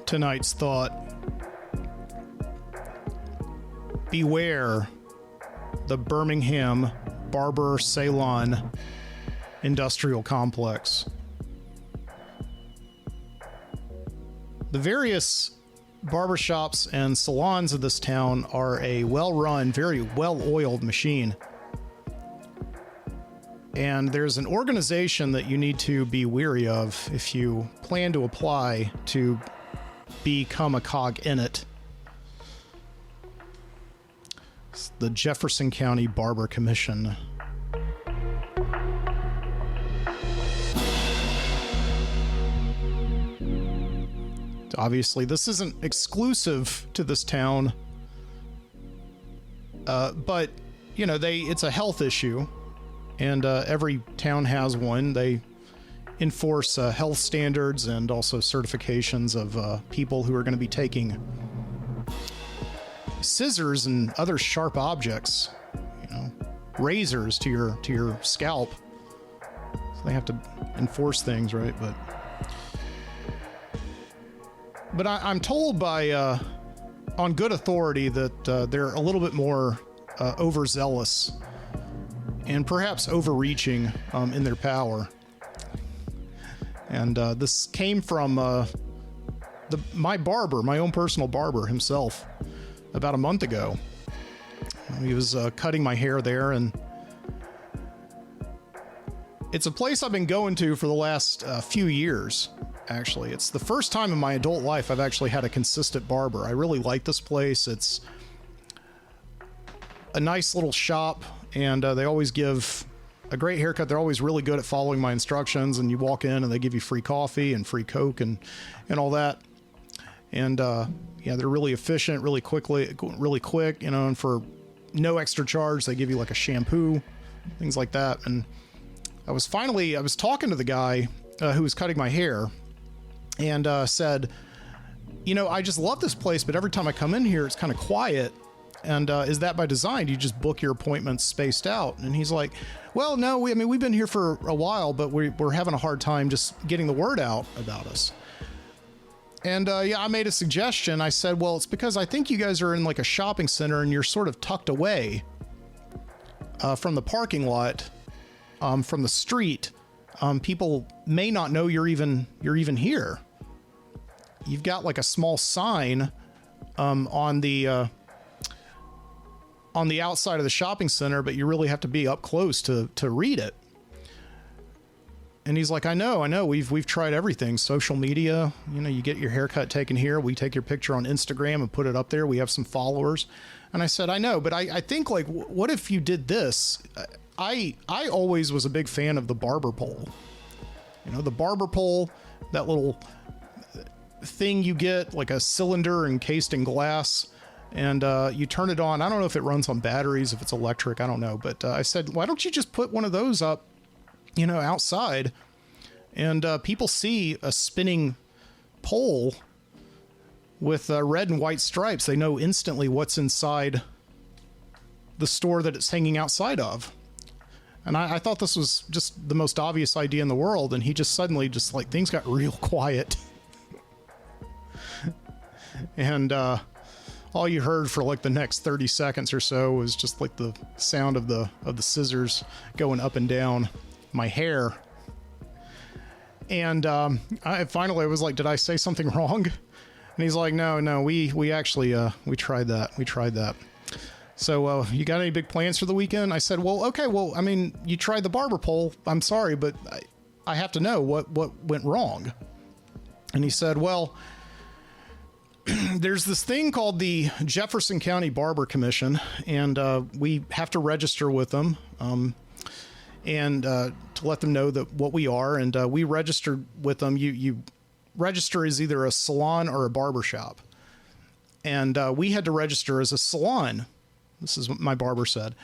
tonight's thought. Beware the Birmingham Barber-Salon industrial complex. The various barbershops and salons of this town are a well-run, very well-oiled machine. And there's an organization that you need to be wary of if you plan to apply to become a cog in it. It's the Jefferson County Barber Commission. Obviously, this isn't exclusive to this town, but, you know, it's a health issue, and every town has one. They enforce health standards and also certifications of people who are going to be taking scissors and other sharp objects, you know, razors to your scalp. So they have to enforce things, right? But I'm told by, on good authority, that they're a little bit more overzealous and perhaps overreaching in their power. And this came from my barber, my own personal barber himself, about a month ago. He was cutting my hair there, and it's a place I've been going to for the last few years. Actually, it's the first time in my adult life I've actually had a consistent barber. I really like this place. It's a nice little shop, and they always give a great haircut. They're always really good at following my instructions, and you walk in and they give you free coffee and free Coke and all that. And yeah, they're really efficient, really quick, you know, and for no extra charge, they give you like a shampoo, things like that. And I was talking to the guy who was cutting my hair, and said, you know, I just love this place, but every time I come in here, it's kind of quiet. And is that by design? Do you just book your appointments spaced out? And he's like, well, no, we've been here for a while, but we're having a hard time just getting the word out about us. And yeah, I made a suggestion. I said, well, it's because I think you guys are in like a shopping center and you're sort of tucked away from the parking lot, from the street. People may not know you're even here. You've got like a small sign on the outside of the shopping center, but you really have to be up close to read it. And he's like, I know. We've tried everything. Social media, you know, you get your haircut taken here. We take your picture on Instagram and put it up there. We have some followers. And I said, I know, but I think, like, what if you did this? I always was a big fan of the barber pole. You know, the barber pole, that little thing you get, like a cylinder encased in glass, and you turn it on. I don't know if it runs on batteries, if it's electric, I don't know. But I said, why don't you just put one of those up, you know, outside, and people see a spinning pole with red and white stripes. They know instantly what's inside the store that it's hanging outside of. And I thought this was just the most obvious idea in the world, and he just suddenly, just like, things got real quiet. And all you heard for like the next 30 seconds or so was just like the sound of the scissors going up and down my hair. And I was like, did I say something wrong? And he's like, no, we actually we tried that. So you got any big plans for the weekend? I said, well, okay, I mean, you tried the barber pole. I'm sorry, but I have to know what went wrong. And he said, well, there's this thing called the Jefferson County Barber Commission, and we have to register with them, and to let them know that what we are. And we registered with them. You register as either a salon or a barber shop. And we had to register as a salon. This is what my barber said,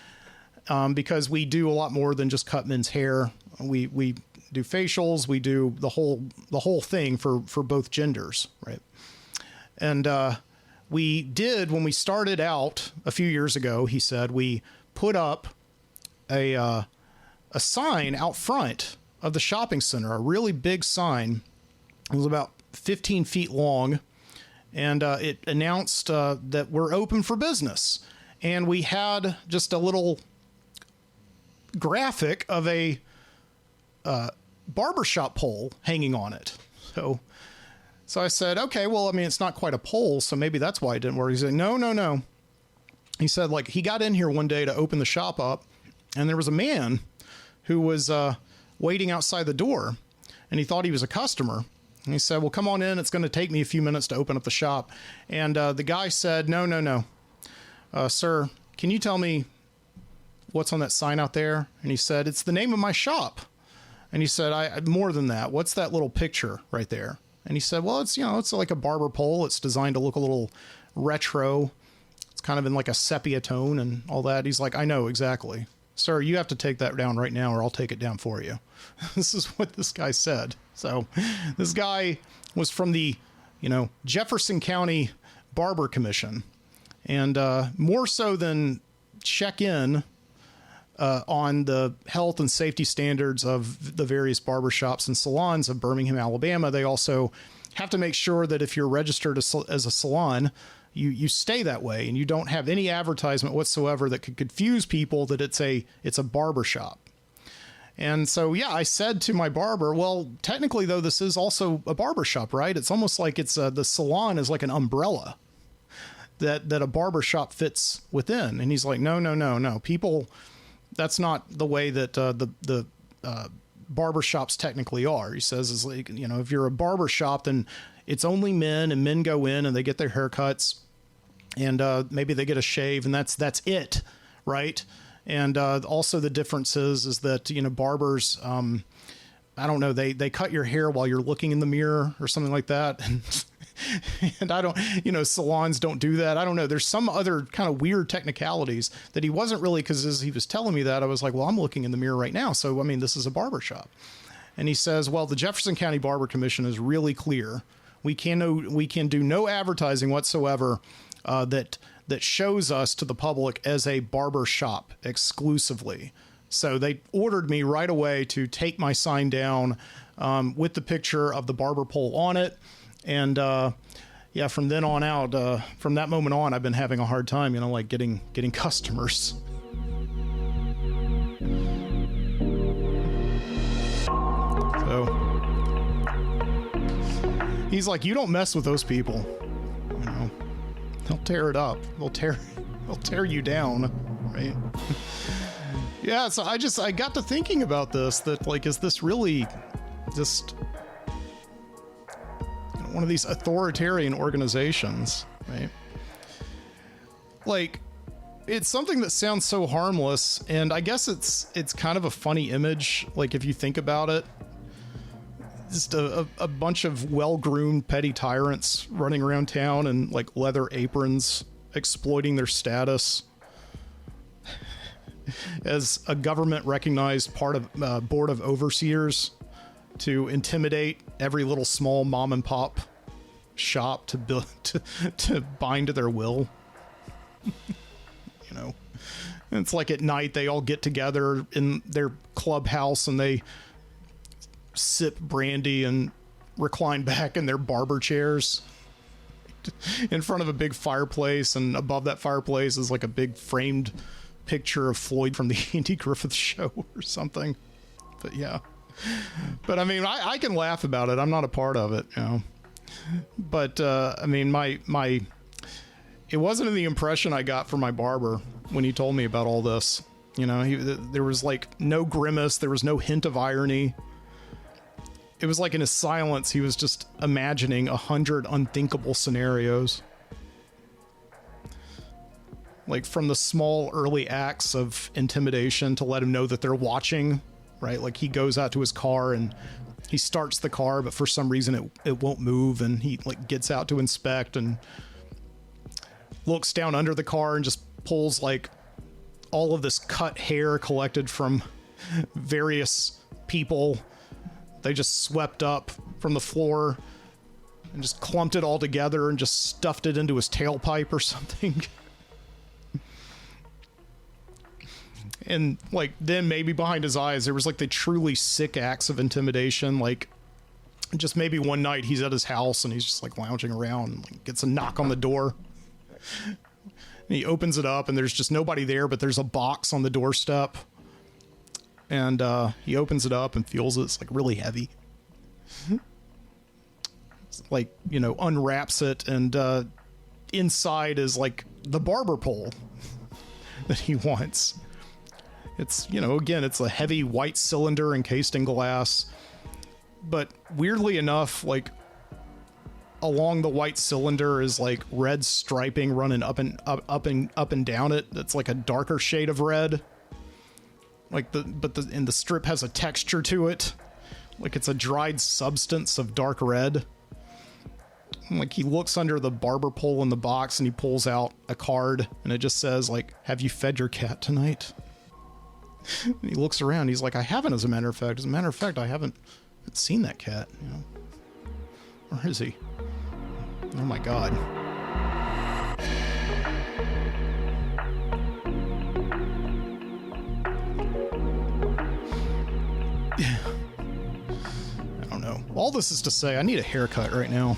because we do a lot more than just cut men's hair. We do facials. We do the whole thing for both genders, right? And we did, when we started out a few years ago, he said, we put up a sign out front of the shopping center, a really big sign. It was about 15 feet long, and it announced that we're open for business. And we had just a little graphic of a barbershop pole hanging on it. So I said, okay, well, I mean, it's not quite a pole, so maybe that's why it didn't work. He said, no. He said, like, he got in here one day to open the shop up, and there was a man who was waiting outside the door, and he thought he was a customer. And he said, well, come on in. It's going to take me a few minutes to open up the shop. And the guy said, no. Sir, can you tell me what's on that sign out there? And he said, it's the name of my shop. And he said, I more than that. What's that little picture right there? And he said, well, it's like a barber pole. It's designed to look a little retro. It's kind of in like a sepia tone and all that. He's like, I know exactly. Sir, you have to take that down right now or I'll take it down for you. This is what this guy said. So this guy was from the, Jefferson County Barber Commission. And more so than check in on the health and safety standards of the various barbershops and salons of Birmingham, Alabama, they also have to make sure that if you're registered as a salon, you stay that way and you don't have any advertisement whatsoever that could confuse people that it's a barbershop. And so, yeah, I said to my barber, well, technically, though, this is also a barbershop, right? It's almost like the salon is like an umbrella that a barbershop fits within. And he's like, no. People, that's not the way that the barbershops technically are. He says, is like, if you're a barbershop, then it's only men, and men go in and they get their haircuts and maybe they get a shave, and that's it, right? And also the difference is that, barbers, I don't know, they cut your hair while you're looking in the mirror or something like that. And I don't, salons don't do that. I don't know. There's some other kind of weird technicalities that he wasn't really, because as he was telling me that, I was like, well, I'm looking in the mirror right now. So, I mean, this is a barbershop. And he says, well, the Jefferson County Barber Commission is really clear. We can do no advertising whatsoever that shows us to the public as a barber shop exclusively. So they ordered me right away to take my sign down with the picture of the barber pole on it. And from then on out, from that moment on, I've been having a hard time, like getting customers. So he's like, you don't mess with those people. They'll tear it up. They'll tear you down, right? Yeah. So I got to thinking about this. That like, is this really just one of these authoritarian organizations, right? Like, it's something that sounds so harmless, and I guess it's kind of a funny image, like if you think about it. Just a bunch of well-groomed petty tyrants running around town in like leather aprons, exploiting their status as a government-recognized part of board of overseers to intimidate every little small mom and pop shop to bind to their will. It's like at night they all get together in their clubhouse and they sip brandy and recline back in their barber chairs in front of a big fireplace, and above that fireplace is like a big framed picture of Floyd from the Andy Griffith Show or something. But yeah. But I mean, I can laugh about it. I'm not a part of it, But I mean, it wasn't the impression I got from my barber when he told me about all this. There was like no grimace. There was no hint of irony. It was like in his silence, he was just imagining 100 unthinkable scenarios. Like from the small early acts of intimidation to let him know that they're watching, right? Like he goes out to his car and he starts the car, but for some reason it won't move. And he like gets out to inspect and looks down under the car and just pulls like all of this cut hair collected from various people. They just swept up from the floor and just clumped it all together and just stuffed it into his tailpipe or something. And like then maybe behind his eyes there was like the truly sick acts of intimidation, like just maybe one night he's at his house and he's just like lounging around and like, gets a knock on the door. And he opens it up and there's just nobody there, but there's a box on the doorstep. And he opens it up and feels it. It's like really heavy. It's like, you know, unwraps it, and inside is like the barber pole that he wants. It's, you know, again, it's a heavy white cylinder encased in glass. But weirdly enough, like along the white cylinder is like red striping running up and down it. That's like a darker shade of red. Like and the strip has a texture to it. Like it's a dried substance of dark red. And like he looks under the barber pole in the box and he pulls out a card and it just says like, "Have you fed your cat tonight?" And he looks around. He's like, "I haven't, as a matter of fact. As a matter of fact, I haven't seen that cat, you know. Where is he? Oh my God." I don't know. All this is to say, I need a haircut right now.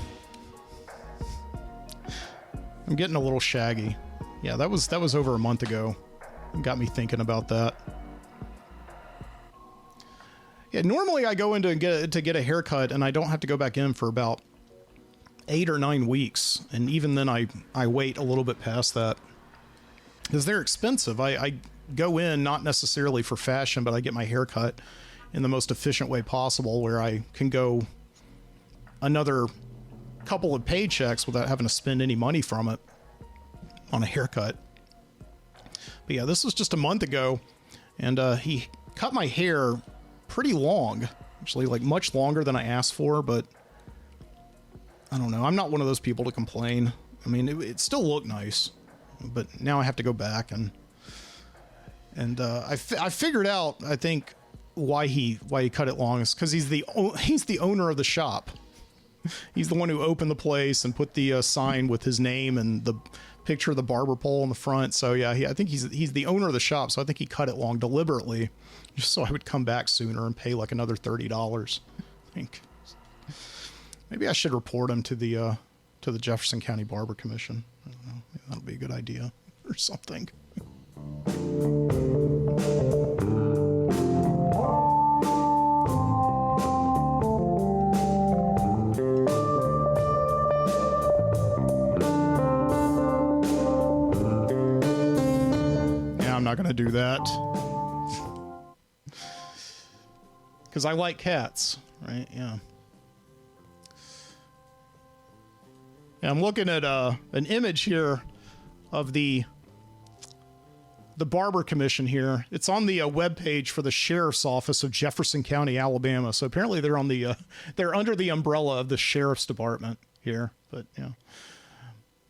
I'm getting a little shaggy. Yeah, that was over a month ago. It got me thinking about that. Yeah, normally I go in to get a haircut and I don't have to go back in for about 8 or 9 weeks. And even then I wait a little bit past that because they're expensive. I go in not necessarily for fashion, but I get my haircut in the most efficient way possible where I can go another couple of paychecks without having to spend any money from it on a haircut. But yeah, this was just a month ago and he cut my hair pretty long, actually, like much longer than I asked for, but I don't know. I'm not one of those people to complain. I mean, it still looked nice, but now I have to go back and I figured out, I think, why he cut it long is because he's the owner of the shop. He's the one who opened the place and put the sign with his name and the picture of the barber pole on the front. So yeah, I think he's the owner of the shop. So I think he cut it long deliberately, just so I would come back sooner and pay like another $30. I think maybe I should report him to the Jefferson County Barber Commission. I don't know. Maybe that'll be a good idea or something. I'm not going to do that because I like cats, right? Yeah. I'm looking at an image here of the Barber Commission here. It's on the webpage for the Sheriff's Office of Jefferson County, Alabama. So apparently they're on the they're under the umbrella of the Sheriff's Department here. But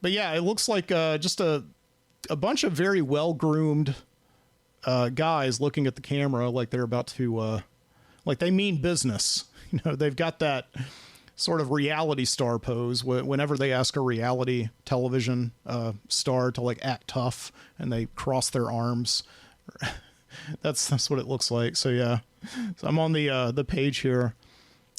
yeah, it looks like just a bunch of very well-groomed guys looking at the camera like they're about to, like they mean business. You know, they've got that sort of reality star pose whenever they ask a reality television star to like act tough and they cross their arms. That's what it looks like. So yeah, so I'm on the page here.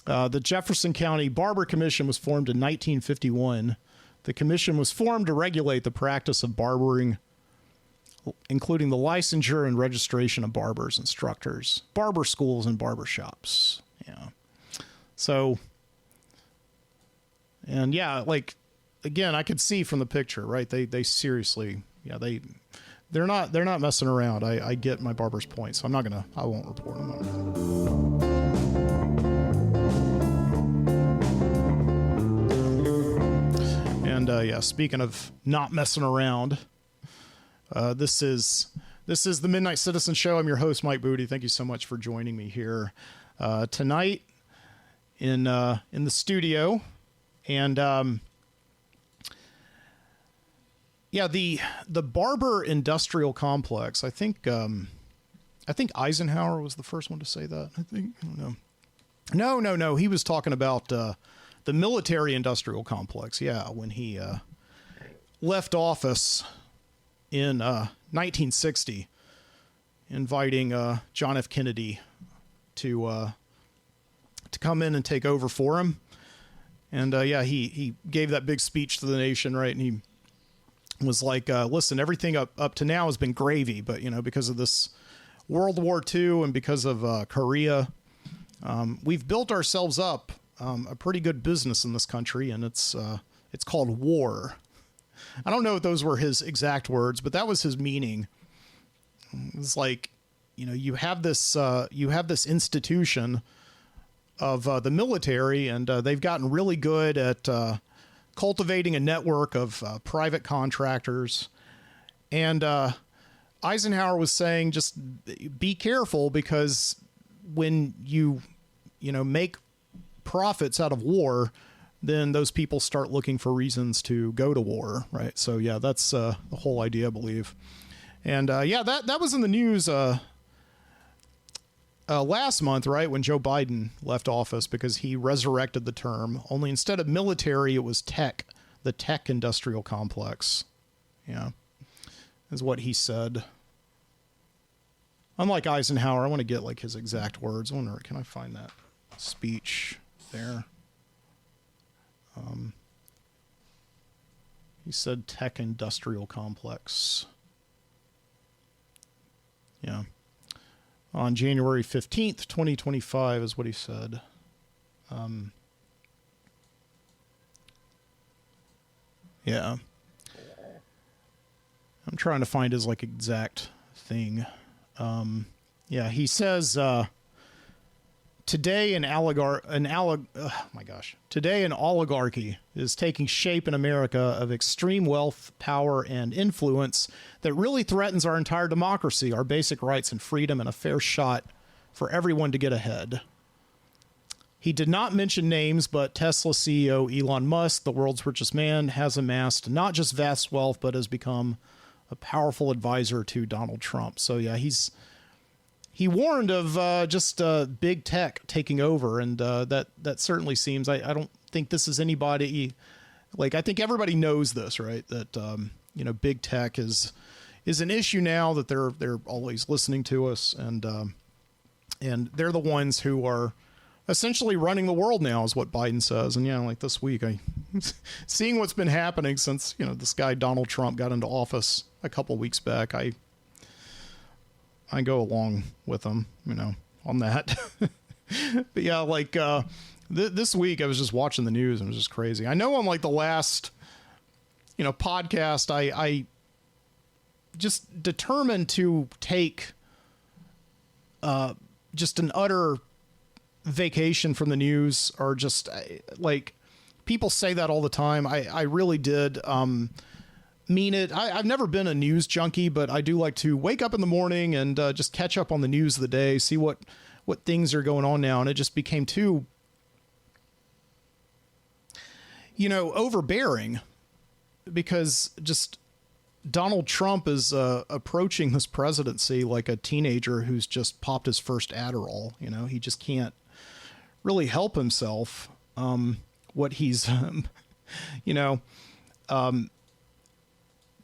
The Jefferson County Barber Commission was formed in 1951. The commission was formed to regulate the practice of barbering, including the licensure and registration of barbers, instructors, barber schools, and barber shops. Yeah. So, and yeah, like, again, I could see from the picture, right? They seriously, yeah, they're not messing around. I get my barber's point, so I won't report them on anything. And yeah, speaking of not messing around, this is the Midnight Citizen Show. I'm your host, Mike Booty. Thank you so much for joining me here tonight in the studio. And yeah, the Barber Industrial Complex. I think Eisenhower was the first one to say that. I don't know. No. He was talking about the military industrial complex. Yeah, when he left office in 1960, inviting John F. Kennedy to to come in and take over for him. And he gave that big speech to the nation, right? And he was like, listen, everything up to now has been gravy, but because of this World War II and because of Korea, we've built ourselves up a pretty good business in this country, and it's called war. I don't know if those were his exact words, but that was his meaning. It's like, you have this institution of the military, and they've gotten really good at cultivating a network of private contractors. And Eisenhower was saying, just be careful, because when you make profits out of war, then those people start looking for reasons to go to war, right? So yeah, that's the whole idea, I believe. And that was in the news last month, right, when Joe Biden left office, because he resurrected the term. Only instead of military, it was tech, the tech industrial complex. Yeah, is what he said. Unlike Eisenhower, I want to get like his exact words. I wonder, can I find that speech there? He said tech industrial complex. Yeah. On January 15th, 2025 is what he said. Yeah. I'm trying to find his like exact thing. He says, today an oligarchy is taking shape in America of extreme wealth, power, and influence that really threatens our entire democracy, our basic rights and freedom, and a fair shot for everyone to get ahead. He did not mention names, but Tesla CEO Elon Musk, the world's richest man, has amassed not just vast wealth, but has become a powerful advisor to Donald Trump. So yeah, he warned of just big tech taking over, and that certainly seems. I don't think this is anybody. Like, I think everybody knows this, right? That big tech is an issue now. That they're always listening to us, and they're the ones who are essentially running the world now, is what Biden says. And like this week, seeing what's been happening since this guy Donald Trump got into office a couple weeks back, I go along with them, on that. But yeah, like this week I was just watching the news and it was just crazy. I know on like the last, podcast, I just determined to take just an utter vacation from the news, or just like people say that all the time. I really did mean it. I've never been a news junkie, but I do like to wake up in the morning and just catch up on the news of the day, see what things are going on now. And it just became too, overbearing, because just Donald Trump is approaching this presidency like a teenager who's just popped his first Adderall. He just can't really help himself. What he's,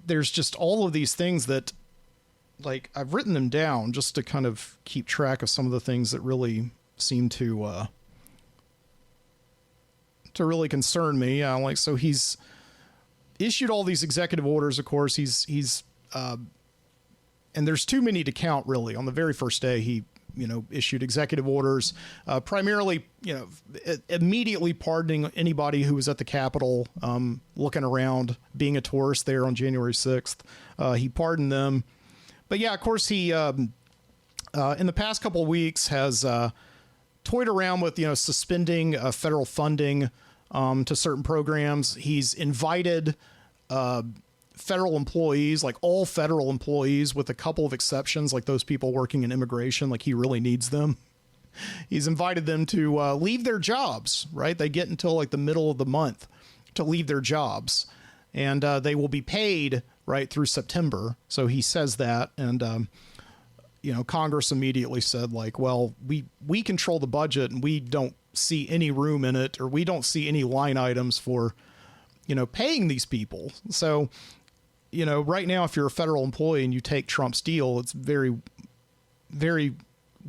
there's just all of these things that, like, I've written them down just to kind of keep track of some of the things that really seem to really concern me. So he's issued all these executive orders. Of course, he's and there's too many to count, really. On the very first day, he issued executive orders, primarily, immediately pardoning anybody who was at the Capitol, looking around, being a tourist there on January 6th. He pardoned them. But yeah, of course, he, in the past couple of weeks has toyed around with, suspending federal funding to certain programs. He's invited federal employees, like all federal employees, with a couple of exceptions, like those people working in immigration, like he really needs them. He's invited them to leave their jobs, right? They get until like the middle of the month to leave their jobs, and they will be paid right through September. So he says that, and Congress immediately said, like, well, we control the budget and we don't see any room in it, or we don't see any line items for paying these people. So right now, if you're a federal employee and you take Trump's deal, it's very, very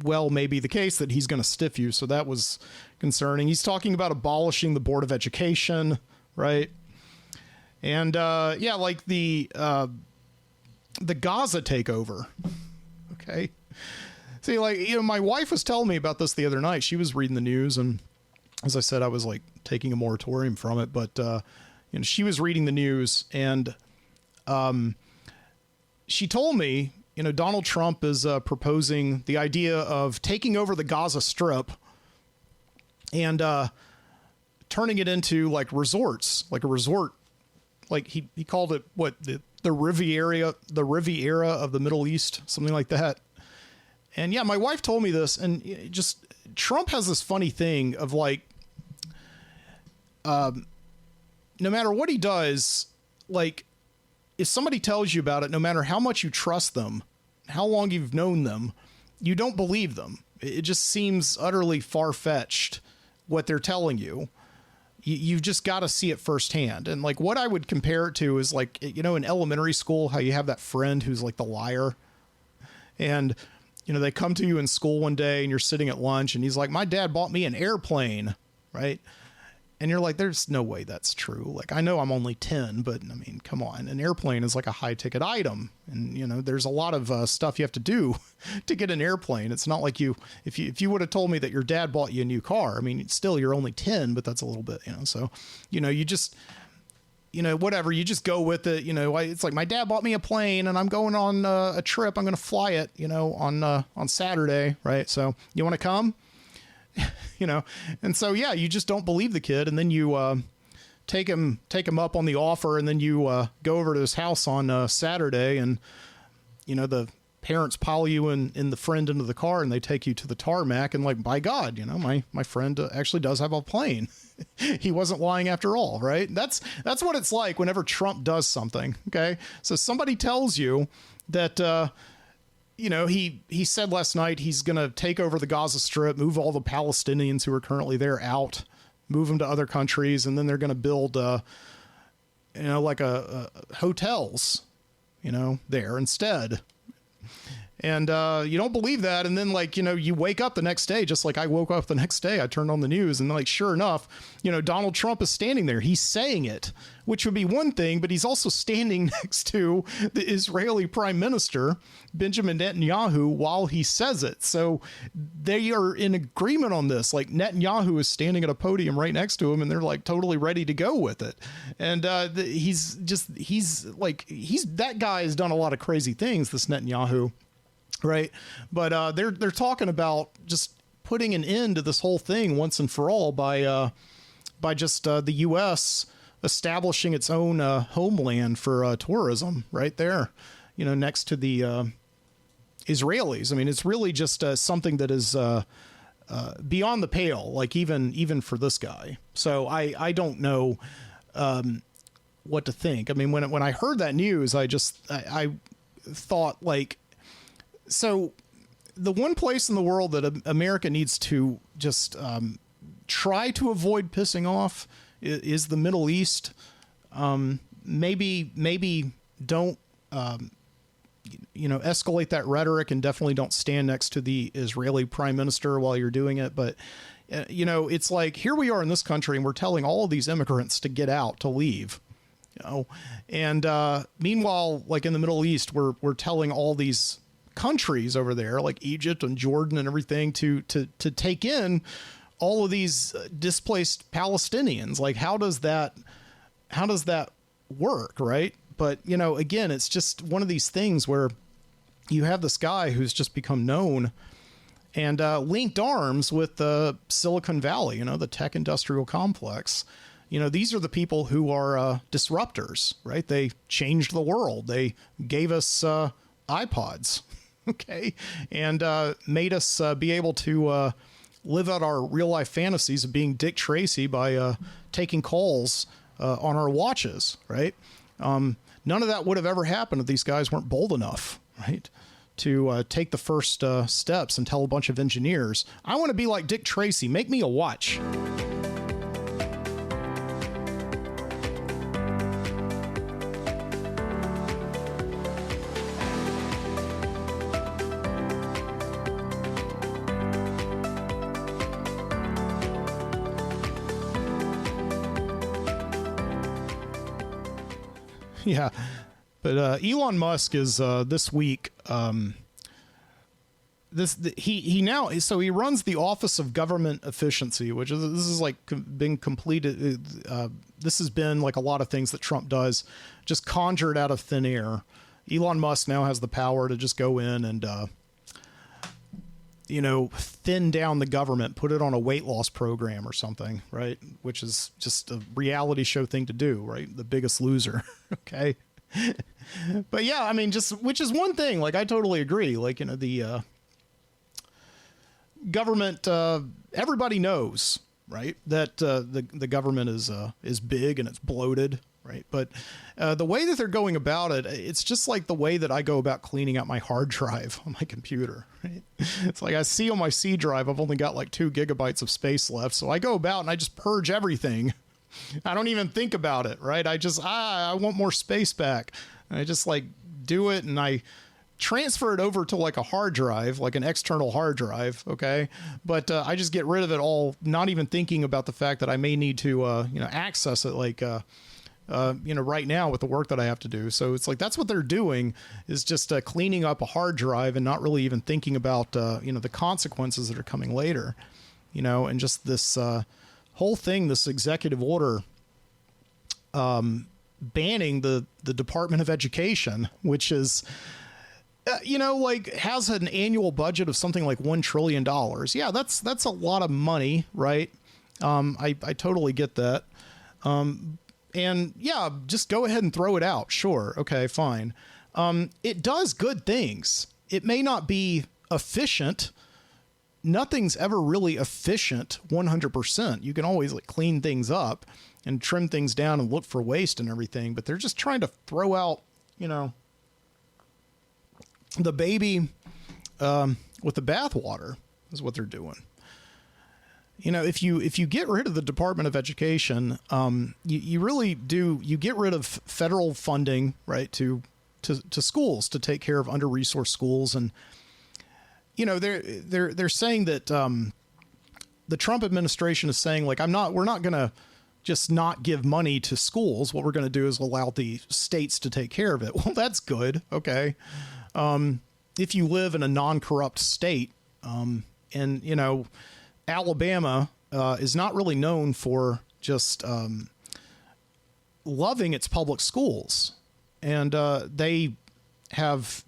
well may be the case that he's going to stiff you. So that was concerning. He's talking about abolishing the Board of Education, right? And yeah, like the Gaza takeover. Okay. See, like, you know, my wife was telling me about this the other night. She was reading the news, and as I said, I was like taking a moratorium from it, but you know, she was reading the news, and she told me, you know, Donald Trump is proposing the idea of taking over the Gaza Strip and turning it into like resorts, like a resort. Like he called it what, the Riviera of the Middle East, something like that. And yeah, my wife told me this, and just Trump has this funny thing of like, no matter what he does, like if somebody tells you about it, no matter how much you trust them, how long you've known them, you don't believe them. It just seems utterly far-fetched what they're telling you. You've just got to see it firsthand. And like what I would compare it to is like, you know, in elementary school, how you have that friend who's like the liar, and you know, they come to you in school one day and you're sitting at lunch and he's like, my dad bought me an airplane, right? And you're like, there's no way that's true. Like, I know I'm only 10, but I mean, come on. An airplane is like a high ticket item. And, you know, there's a lot of stuff you have to do to get an airplane. It's not like if you would have told me that your dad bought you a new car, I mean, still you're only 10, but that's a little bit, you know, so, you know, you just, you know, whatever, you just go with it. You know, it's like my dad bought me a plane and I'm going on a trip. I'm going to fly it, you know, on Saturday. Right. So you want to come? You know, and so, yeah, you just don't believe the kid. And then you take him up on the offer. And then you go over to his house on Saturday, and, you know, the parents pile you in the friend into the car and they take you to the tarmac. And like, by God, you know, my friend actually does have a plane. He wasn't lying after all. Right. That's what it's like whenever Trump does something. Okay. So somebody tells you that, you know, he said last night he's going to take over the Gaza Strip, move all the Palestinians who are currently there out, move them to other countries, and then they're going to build, you know, like hotels, you know, there instead. And you don't believe that. And then, like, you know, you wake up the next day, just like I woke up the next day. I turned on the news, and like, sure enough, you know, Donald Trump is standing there. He's saying it, which would be one thing, but he's also standing next to the Israeli Prime Minister, Benjamin Netanyahu, while he says it. So they are in agreement on this. Like, Netanyahu is standing at a podium right next to him, and they're like totally ready to go with it. And that guy has done a lot of crazy things, this Netanyahu. Right. But they're talking about just putting an end to this whole thing once and for all by just the U.S. establishing its own homeland for tourism right there, you know, next to the Israelis. I mean, it's really just something that is beyond the pale, like even for this guy. So I don't know what to think. I mean, when I heard that news, I thought, like, so the one place in the world that America needs to just try to avoid pissing off is the Middle East. Maybe don't, you know, escalate that rhetoric, and definitely don't stand next to the Israeli prime minister while you're doing it. But, you know, it's like, here we are in this country and we're telling all of these immigrants to get out, to leave. You know, and meanwhile, like in the Middle East, we're telling all these countries over there, like Egypt and Jordan and everything, to take in all of these displaced Palestinians. Like, how does that work? Right. But, you know, again, it's just one of these things where you have this guy who's just become known and linked arms with the Silicon Valley, you know, the tech industrial complex. You know, these are the people who are disruptors, right? They changed the world. They gave us iPods. Okay. And made us be able to live out our real life fantasies of being Dick Tracy by taking calls on our watches. Right. None of that would have ever happened if these guys weren't bold enough. Right. To take the first steps and tell a bunch of engineers, I want to be like Dick Tracy. Make me a watch. Yeah. But Elon Musk is this week. He runs the Office of Government Efficiency, which is this is like been completed. This has been like a lot of things that Trump does, just conjured out of thin air. Elon Musk now has the power to just go in and thin down the government, put it on a weight loss program or something, right? Which is just a reality show thing to do, right? The Biggest Loser. Okay. But yeah, I mean, which is one thing, like, I totally agree. Like, the government, everybody knows, right, that the government is big and it's bloated, right? But the way that they're going about it, it's just like the way that I go about cleaning out my hard drive on my computer, right? It's like I see on my C drive, I've only got like 2 gigabytes of space left. So I go about and I just purge everything. I don't even think about it, right? I want more space back. And I just like do it, and I transfer it over to like a hard drive, like an external hard drive. Okay. But I just get rid of it all, not even thinking about the fact that I may need to, access it like, right now with the work that I have to do. So it's like, that's what they're doing, is just cleaning up a hard drive and not really even thinking about, the consequences that are coming later, and just this whole thing, this executive order, banning the Department of Education, which is, has an annual budget of something like $1 trillion. Yeah, that's a lot of money, right? I totally get that. And yeah, just go ahead and throw it out. Sure. Okay, fine. It does good things. It may not be efficient. Nothing's ever really efficient 100%. You can always like clean things up and trim things down and look for waste and everything, but they're just trying to throw out, the baby with the bathwater is what they're doing. If you get rid of the Department of Education, you really do, you get rid of federal funding, right, to schools to take care of under-resourced schools. And, they're saying that the Trump administration is saying, like, we're not going to just not give money to schools. What we're going to do is allow the states to take care of it. Well, that's good. Okay. If you live in a non-corrupt state, and, Alabama is not really known for just loving its public schools. And they have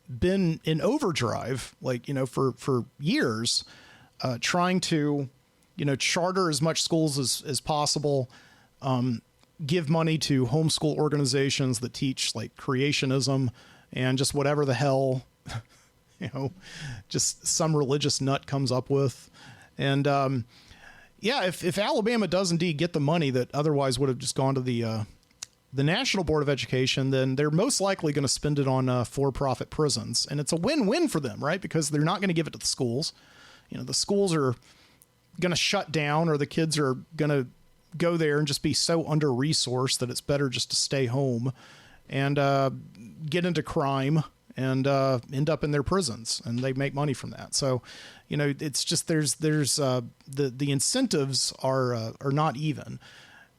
been in overdrive, like, for years, trying to, charter as much schools as possible, give money to homeschool organizations that teach like creationism and just whatever the hell, just some religious nut comes up with. And if Alabama does indeed get the money that otherwise would have just gone to the National Board of Education, then they're most likely going to spend it on for-profit prisons. And it's a win-win for them, right? Because they're not going to give it to the schools. The schools are going to shut down, or the kids are going to go there and just be so under-resourced that it's better just to stay home and get into crime and end up in their prisons, and they make money from that. So, it's just there's the incentives are not even.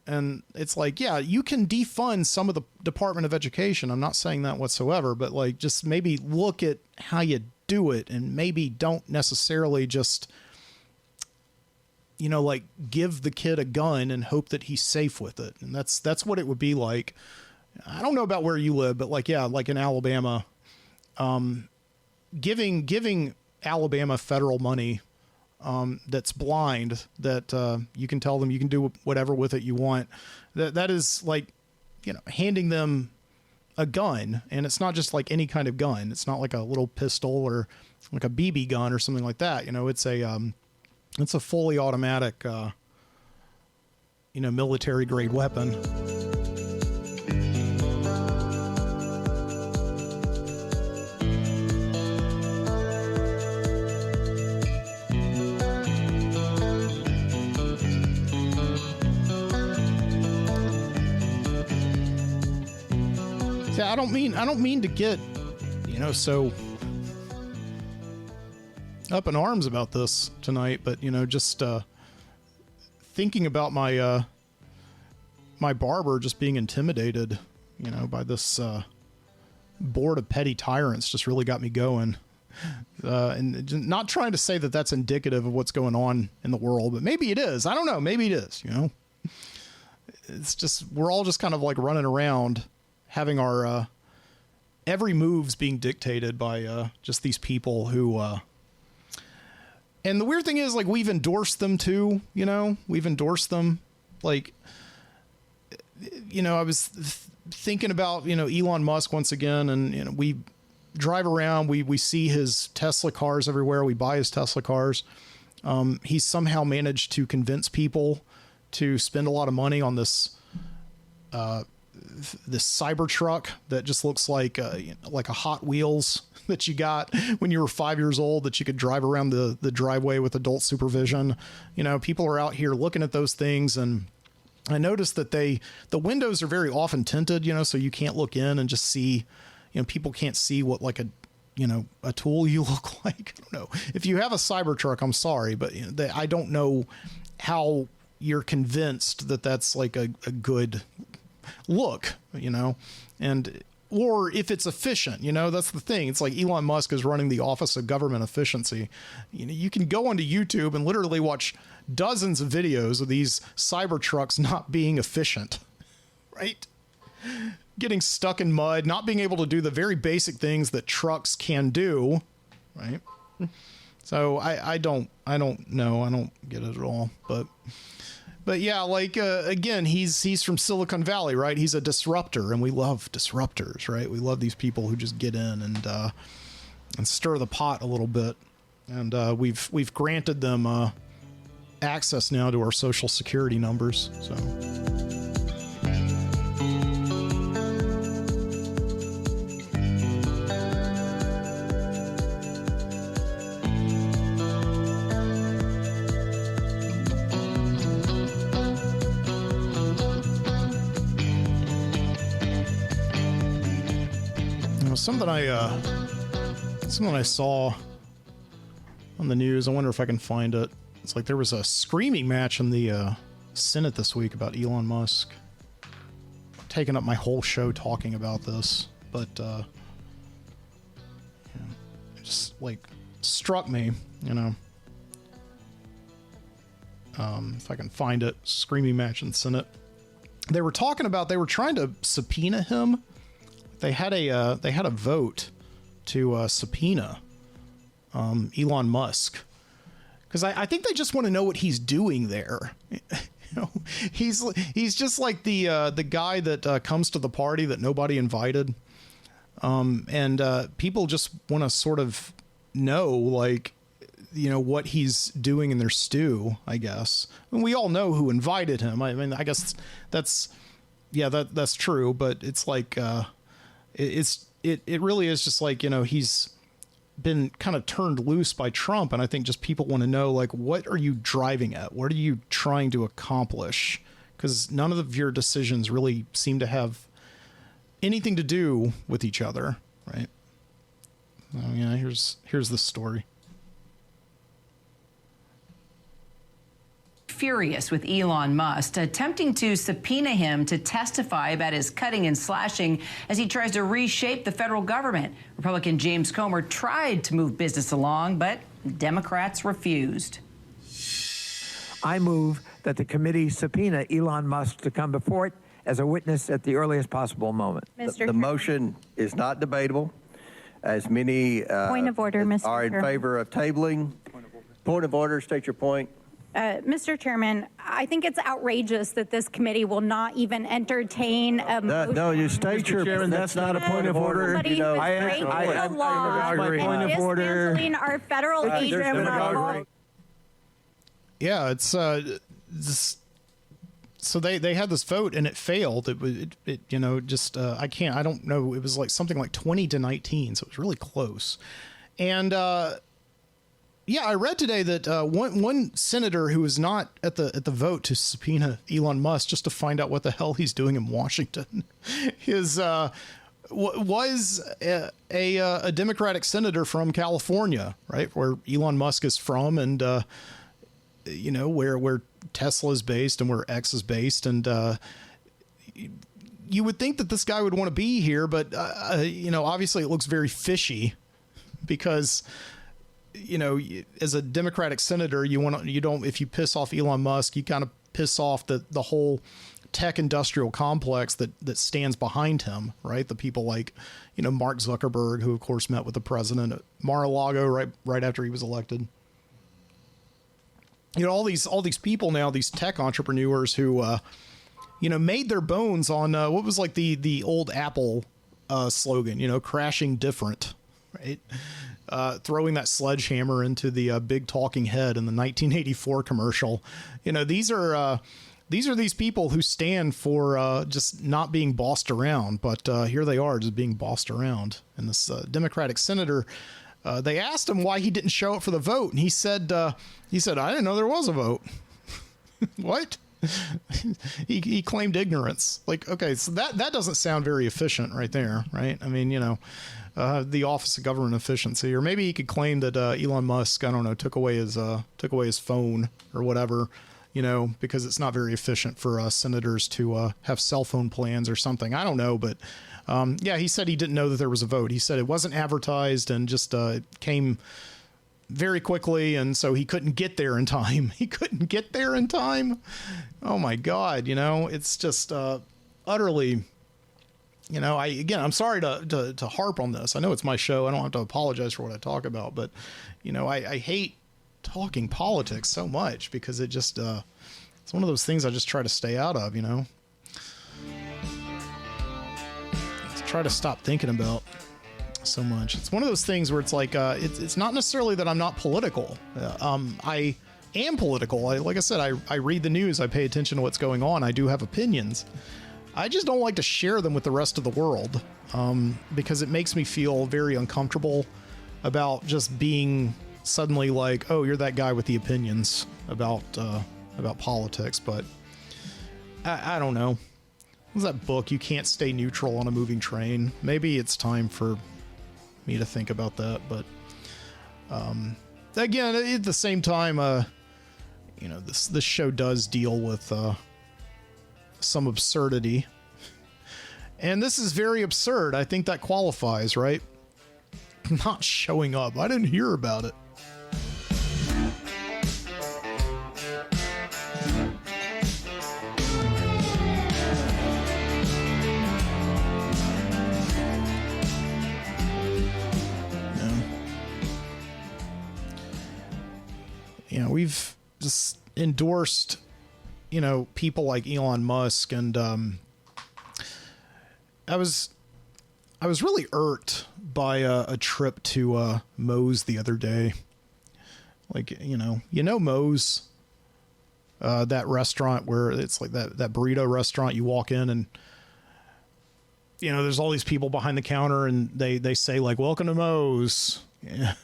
And it's like, yeah, you can defund some of the Department of Education. I'm not saying that whatsoever, but like, just maybe look at how you do it, and maybe don't necessarily just, like give the kid a gun and hope that he's safe with it. And that's what it would be like. I don't know about where you live, but like, yeah, like in Alabama, giving Alabama federal money, that's blind, that you can tell them you can do whatever with it you want. That is like, handing them a gun, and it's not just like any kind of gun. It's not like a little pistol or like a BB gun or something like that. It's a fully automatic, military grade weapon. Yeah, I don't mean to get, so up in arms about this tonight, but just thinking about my my barber just being intimidated by this board of petty tyrants just really got me going. And not trying to say that that's indicative of what's going on in the world, but maybe it is. I don't know. Maybe it is, It's just, we're all just kind of like running around having our every move's being dictated by just these people who and the weird thing is, like, we've endorsed them too, we've endorsed them. Like, I was thinking about, Elon Musk once again, and we drive around, we see his Tesla cars everywhere. We buy his Tesla cars. He's somehow managed to convince people to spend a lot of money on this Cybertruck that just looks like a Hot Wheels that you got when you were 5 years old, that you could drive around the driveway with adult supervision. People are out here looking at those things, and I noticed that the windows are very often tinted, so you can't look in and just see, people can't see what like a tool you look like. I don't know. If you have a Cybertruck, I'm sorry, but I don't know how you're convinced that that's like a good look, and or if it's efficient, that's the thing. It's like Elon Musk is running the Office of Government Efficiency. You can go onto YouTube and literally watch dozens of videos of these Cybertrucks not being efficient, right? Getting stuck in mud, not being able to do the very basic things that trucks can do, right? So I don't know. I don't get it at all, but yeah, like, again, he's from Silicon Valley, right? He's a disruptor, and we love disruptors, right? We love these people who just get in and stir the pot a little bit. And we've granted them access now to our social security numbers. So. Something I saw on the news. I wonder if I can find it. It's like there was a screaming match in the Senate this week about Elon Musk. Taking up my whole show talking about this, but it just like struck me, if I can find it. Screaming match in the Senate. They were trying to subpoena him. They had a vote to subpoena Elon Musk, because I think they just want to know what he's doing there. He's just like the guy that comes to the party that nobody invited, and people just want to sort of know, like, what he's doing in their stew, I guess. And we all know who invited him. I mean, I guess that's true, but it's like. It really is just like, he's been kind of turned loose by Trump. And I think just people want to know, like, what are you driving at? What are you trying to accomplish? Because none of your decisions really seem to have anything to do with each other, right? So, here's the story. Furious with Elon Musk, attempting to subpoena him to testify about his cutting and slashing as he tries to reshape the federal government. Republican James Comer tried to move business along, but Democrats refused. I move that the committee subpoena Elon Musk to come before it as a witness at the earliest possible moment. The motion is not debatable, as many point of order, Mr. are in favor of tabling. Point of order, state your point. Mr. Chairman, I think it's outrageous that this committee will not even entertain a motion. No, you state your Chairman, that's not a point of order. Somebody who's breaking the law and dismantling our federal agents. Yeah, it's so they had this vote and it failed. It I don't know. It was like something like 20-19, so it was really close. And yeah, I read today that one senator who was not at the vote to subpoena Elon Musk just to find out what the hell he's doing in Washington was a Democratic senator from California, right, where Elon Musk is from, and where Tesla is based and where X is based, and you would think that this guy would want to be here, but obviously it looks very fishy because, as a Democratic senator, if you piss off Elon Musk, you kind of piss off the whole tech industrial complex that stands behind him, right? The people like, Mark Zuckerberg, who of course met with the president at Mar-a-Lago right after he was elected. All these people now, these tech entrepreneurs who, made their bones on what was like the old Apple slogan, crashing different, right? Throwing that sledgehammer into the big talking head in the 1984 commercial. These are these people who stand for just not being bossed around, but here they are just being bossed around. And this Democratic senator, they asked him why he didn't show up for the vote, and he said, I didn't know there was a vote. What? he claimed ignorance. Like, okay, so that doesn't sound very efficient right there, right? I mean, the Office of Government Efficiency, or maybe he could claim that Elon Musk, I don't know, took away his phone or whatever, because it's not very efficient for senators to have cell phone plans or something. I don't know, but he said he didn't know that there was a vote. He said it wasn't advertised and just it came very quickly, and so he couldn't get there in time. Oh my God, it's just utterly, I'm sorry to harp on this. I know it's my show. I don't have to apologize for what I talk about, but I hate talking politics so much because it just it's one of those things I just try to stay out of, try to stop thinking about so much. It's one of those things where it's like it's not necessarily that I'm not political. I am political. Like I said, I read the news. I pay attention to what's going on. I do have opinions. I just don't like to share them with the rest of the world because it makes me feel very uncomfortable about just being suddenly like, oh, you're that guy with the opinions about politics. But I don't know. What's that book? You Can't Stay Neutral on a Moving Train. Maybe it's time for me to think about that, but again, at the same time, this show does deal with some absurdity, and this is very absurd. I think that qualifies, right? Not showing up. I didn't hear about it. We've just endorsed, people like Elon Musk, and I was really irked by a trip to Moe's the other day. Like, Moe's, that restaurant where it's like that burrito restaurant. You walk in and, there's all these people behind the counter, and they say like, "Welcome to Moe's." Yeah.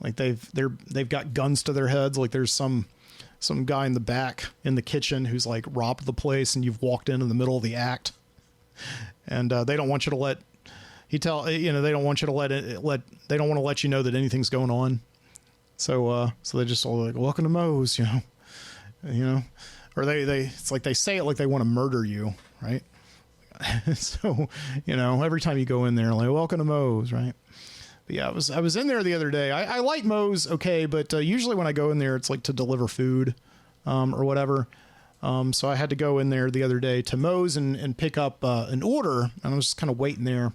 Like they've got guns to their heads. Like there's some guy in the back in the kitchen who's like robbed the place, and you've walked in the middle of the act, and they don't want you to let they don't want to let you know that anything's going on. So they just all like, "Welcome to Moe's," or they it's like they say it like they want to murder you, right? So every time you go in there, like, "Welcome to Moe's," right? But yeah, I was in there the other day. I like Moe's, okay, but usually when I go in there, it's like to deliver food or whatever. So I had to go in there the other day to Moe's and pick up an order, and I was just kind of waiting there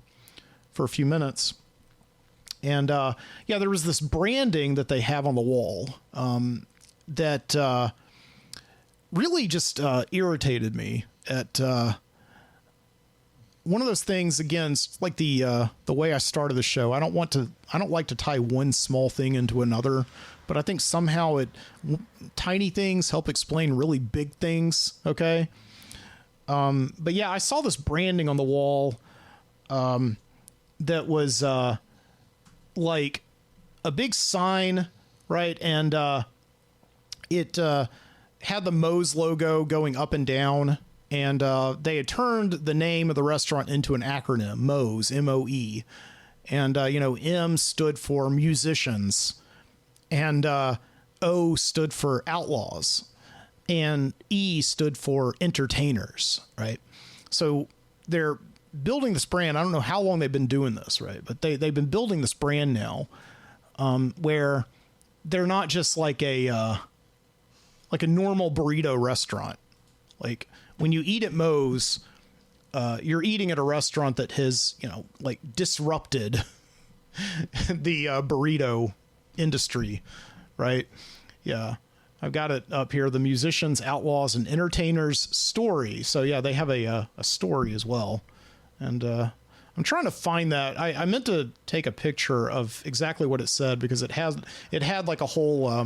for a few minutes. And there was this branding that they have on the wall that really just irritated me at one of those things. Again, it's like the way I started the show. I don't like to tie one small thing into another, but I think somehow tiny things help explain really big things. Okay. But yeah, I saw this branding on the wall, that was, like a big sign, right? And, it, had the Moe's logo going up and down. And they had turned the name of the restaurant into an acronym, Moe's, M-O-E. And, M stood for musicians. And O stood for outlaws. And E stood for entertainers, right? So they're building this brand. I don't know how long they've been doing this, right? But they've been building this brand now, where they're not just like a normal burrito restaurant. Like when you eat at Moe's, you're eating at a restaurant that has, like disrupted the burrito industry, right? Yeah. I've got it up here. The Musicians, Outlaws, and Entertainers Story. So yeah, they have a story as well. And I'm trying to find that. I meant to take a picture of exactly what it said, because it had like a whole, I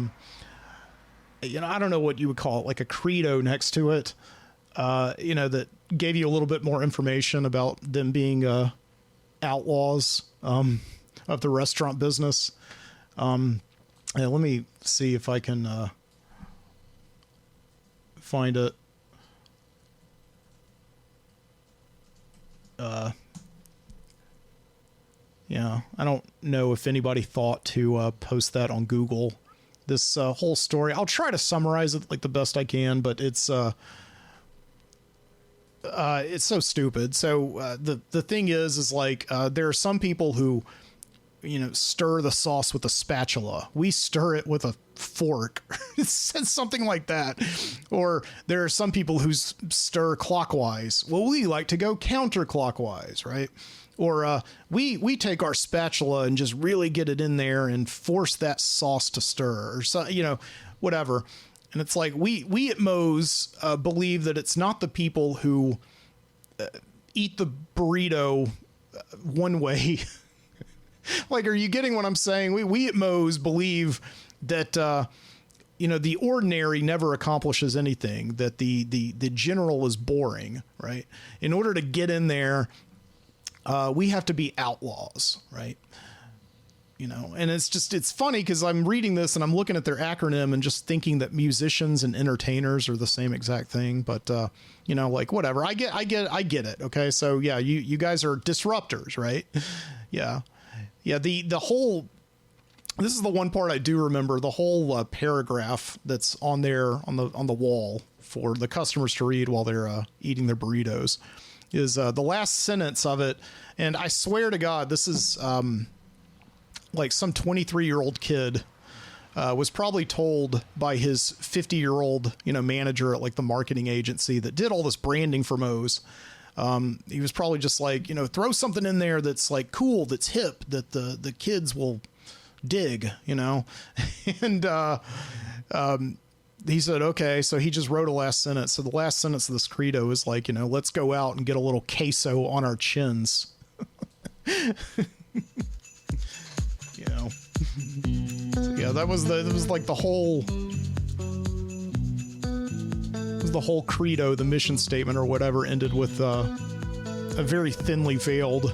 don't know what you would call it, like a credo next to it, that gave you a little bit more information about them being outlaws of the restaurant business. Let me see if I can find it. Yeah, I don't know if anybody thought to post that on Google. This whole story, I'll try to summarize it like the best I can, but it's so stupid. So the thing is like there are some people who, stir the sauce with a spatula. We stir it with a fork. It says something like that. Or there are some people who stir clockwise. Well, we like to go counterclockwise, right? Or we take our spatula and just really get it in there and force that sauce to stir, or so, whatever. And it's like we at Moe's believe that it's not the people who eat the burrito one way. Like, are you getting what I'm saying? We at Moe's believe that the ordinary never accomplishes anything. That the general is boring, right? In order to get in there, we have to be outlaws, right? And it's funny because I'm reading this and I'm looking at their acronym and just thinking that musicians and entertainers are the same exact thing. But, like whatever, I get it. Okay. So yeah, you guys are disruptors, right? Yeah. Yeah. The whole, this is the one part I do remember, the whole paragraph that's on there on the wall for the customers to read while they're eating their burritos is the last sentence of it. And I swear to God, this is like some 23-year-old kid was probably told by his 50-year-old, manager at like the marketing agency that did all this branding for Moe's. He was probably just like, throw something in there that's like cool, that's hip, that the kids will dig, and he said, okay. So he just wrote a last sentence. So the last sentence of this credo is like, let's go out and get a little queso on our chins. Yeah, that was like the whole credo, the mission statement or whatever, ended with a very thinly veiled,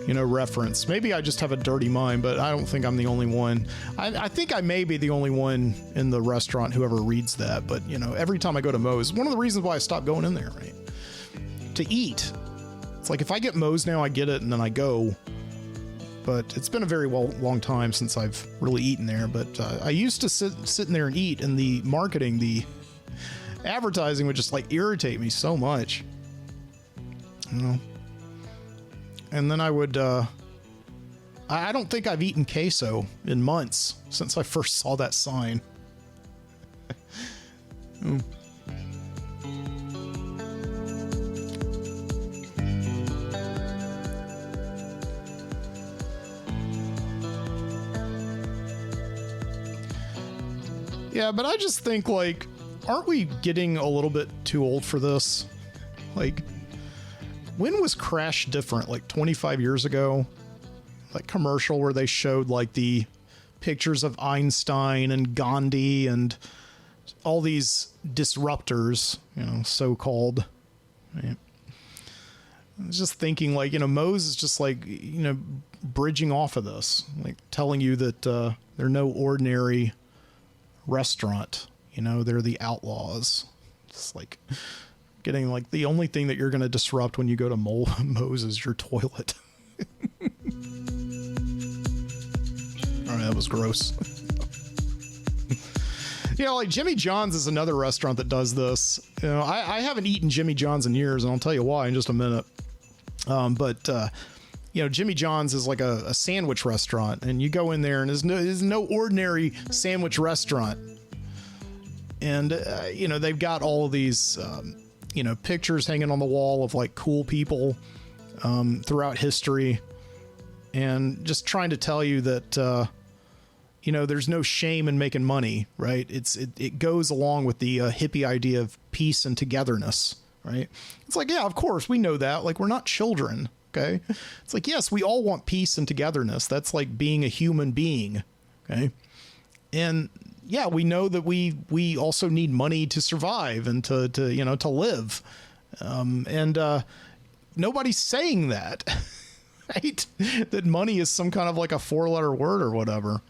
reference. Maybe I just have a dirty mind, but I don't think I'm the only one. I think I may be the only one in the restaurant who ever reads that. But, every time I go to Moe's, one of the reasons why I stopped going in there, right? To eat. It's like if I get Moe's now, I get it and then I go. But it's been a very long time since I've really eaten there. But I used to sit in there and eat, and the marketing, the advertising would just like irritate me so much. And then I would, I don't think I've eaten queso in months since I first saw that sign. Yeah, but I just think, like, aren't we getting a little bit too old for this? Like, when was Crash different? Like 25 years ago? Like commercial where they showed like the pictures of Einstein and Gandhi and all these disruptors, so-called. Right? I was just thinking, like, Moe's is just like, bridging off of this, like telling you that they're no ordinary restaurant. They're the outlaws. It's like getting like the only thing that you're going to disrupt when you go to Moe's is your toilet. All right, that was gross. Like Jimmy John's is another restaurant that does this. I haven't eaten Jimmy John's in years, and I'll tell you why in just a minute. But Jimmy John's is like a sandwich restaurant, and you go in there, and there's no ordinary sandwich restaurant. And, they've got all of these, pictures hanging on the wall of like cool people throughout history, and just trying to tell you that, there's no shame in making money, right? It goes along with the hippie idea of peace and togetherness, right? It's like, yeah, of course, we know that. Like, we're not children, okay? It's like, yes, we all want peace and togetherness. That's like being a human being, okay? And yeah, we know that we also need money to survive and to live. And nobody's saying that, right? That money is some kind of like a 4-letter word or whatever.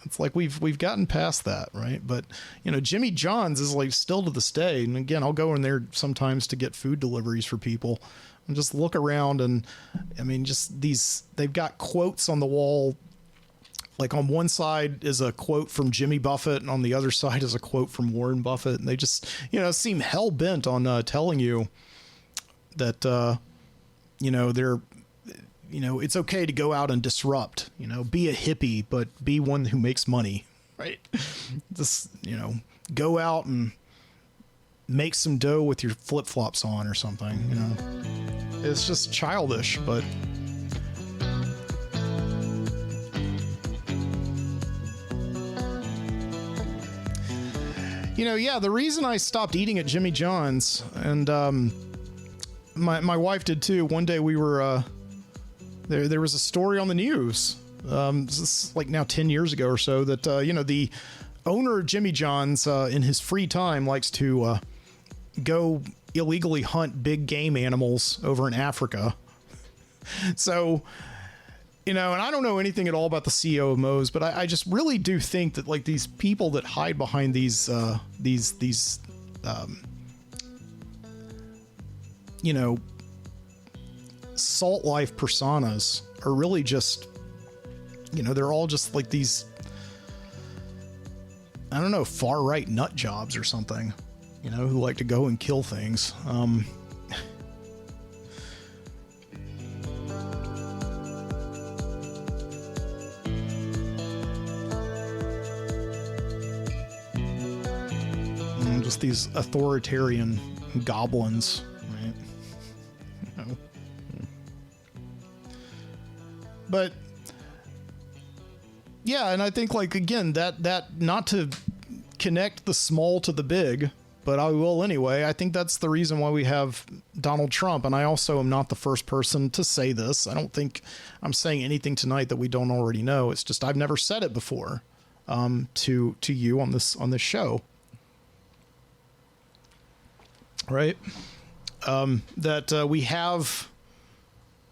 It's like we've gotten past that, right? But Jimmy John's is like still to this day. And again, I'll go in there sometimes to get food deliveries for people and just look around, and I mean, just they've got quotes on the wall. Like on one side is a quote from Jimmy Buffett, and on the other side is a quote from Warren Buffett. And they just, seem hell bent on telling you that, they're, it's okay to go out and disrupt, be a hippie, but be one who makes money, right? Just, go out and make some dough with your flip-flops on or something, It's just childish, but... the reason I stopped eating at Jimmy John's, and my wife did too. One day we were there was a story on the news. This is like now 10 years ago or so that the owner of Jimmy John's in his free time likes to go illegally hunt big game animals over in Africa. So. And I don't know anything at all about the CEO of Moe's, but I just really do think that like these people that hide behind these salt life personas are really just, they're all just like these, I don't know, far right nut jobs or something, who like to go and kill things. Just these authoritarian goblins, right? But yeah, and I think like again that not to connect the small to the big, but I will anyway. I think that's the reason why we have Donald Trump, and I also am not the first person to say this. I don't think I'm saying anything tonight that we don't already know. It's just I've never said it before to you on this show. Right? That we have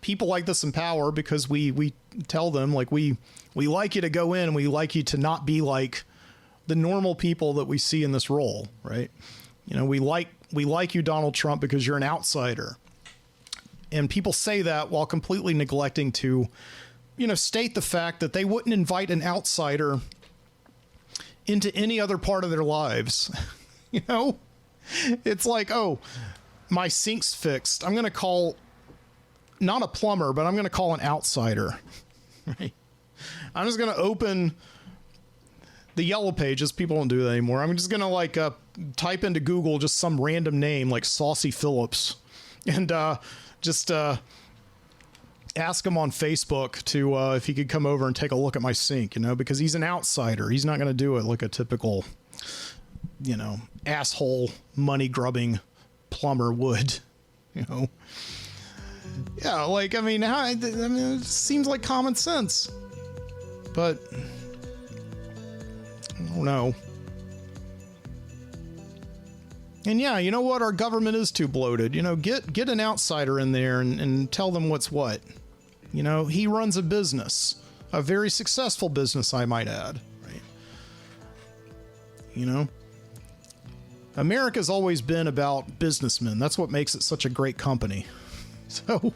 people like this in power because we tell them like we like you to go in and we like you to not be like the normal people that we see in this role, right? We like you, Donald Trump, because you're an outsider. And people say that while completely neglecting to, state the fact that they wouldn't invite an outsider into any other part of their lives. It's like, oh, my sink's fixed. I'm going to call not a plumber, but I'm going to call an outsider. Right? I'm just going to open the Yellow Pages. People don't do that anymore. I'm just going to type into Google just some random name like Saucy Phillips and just ask him on Facebook to if he could come over and take a look at my sink, because he's an outsider. He's not going to do it like a typical asshole money grubbing plumber would, Yeah, like, I mean, it seems like common sense, but I don't know. And yeah, you know what? Our government is too bloated. Get an outsider in there and tell them what's what. He runs a business, a very successful business, I might add, right? America's always been about businessmen. That's what makes it such a great company. So,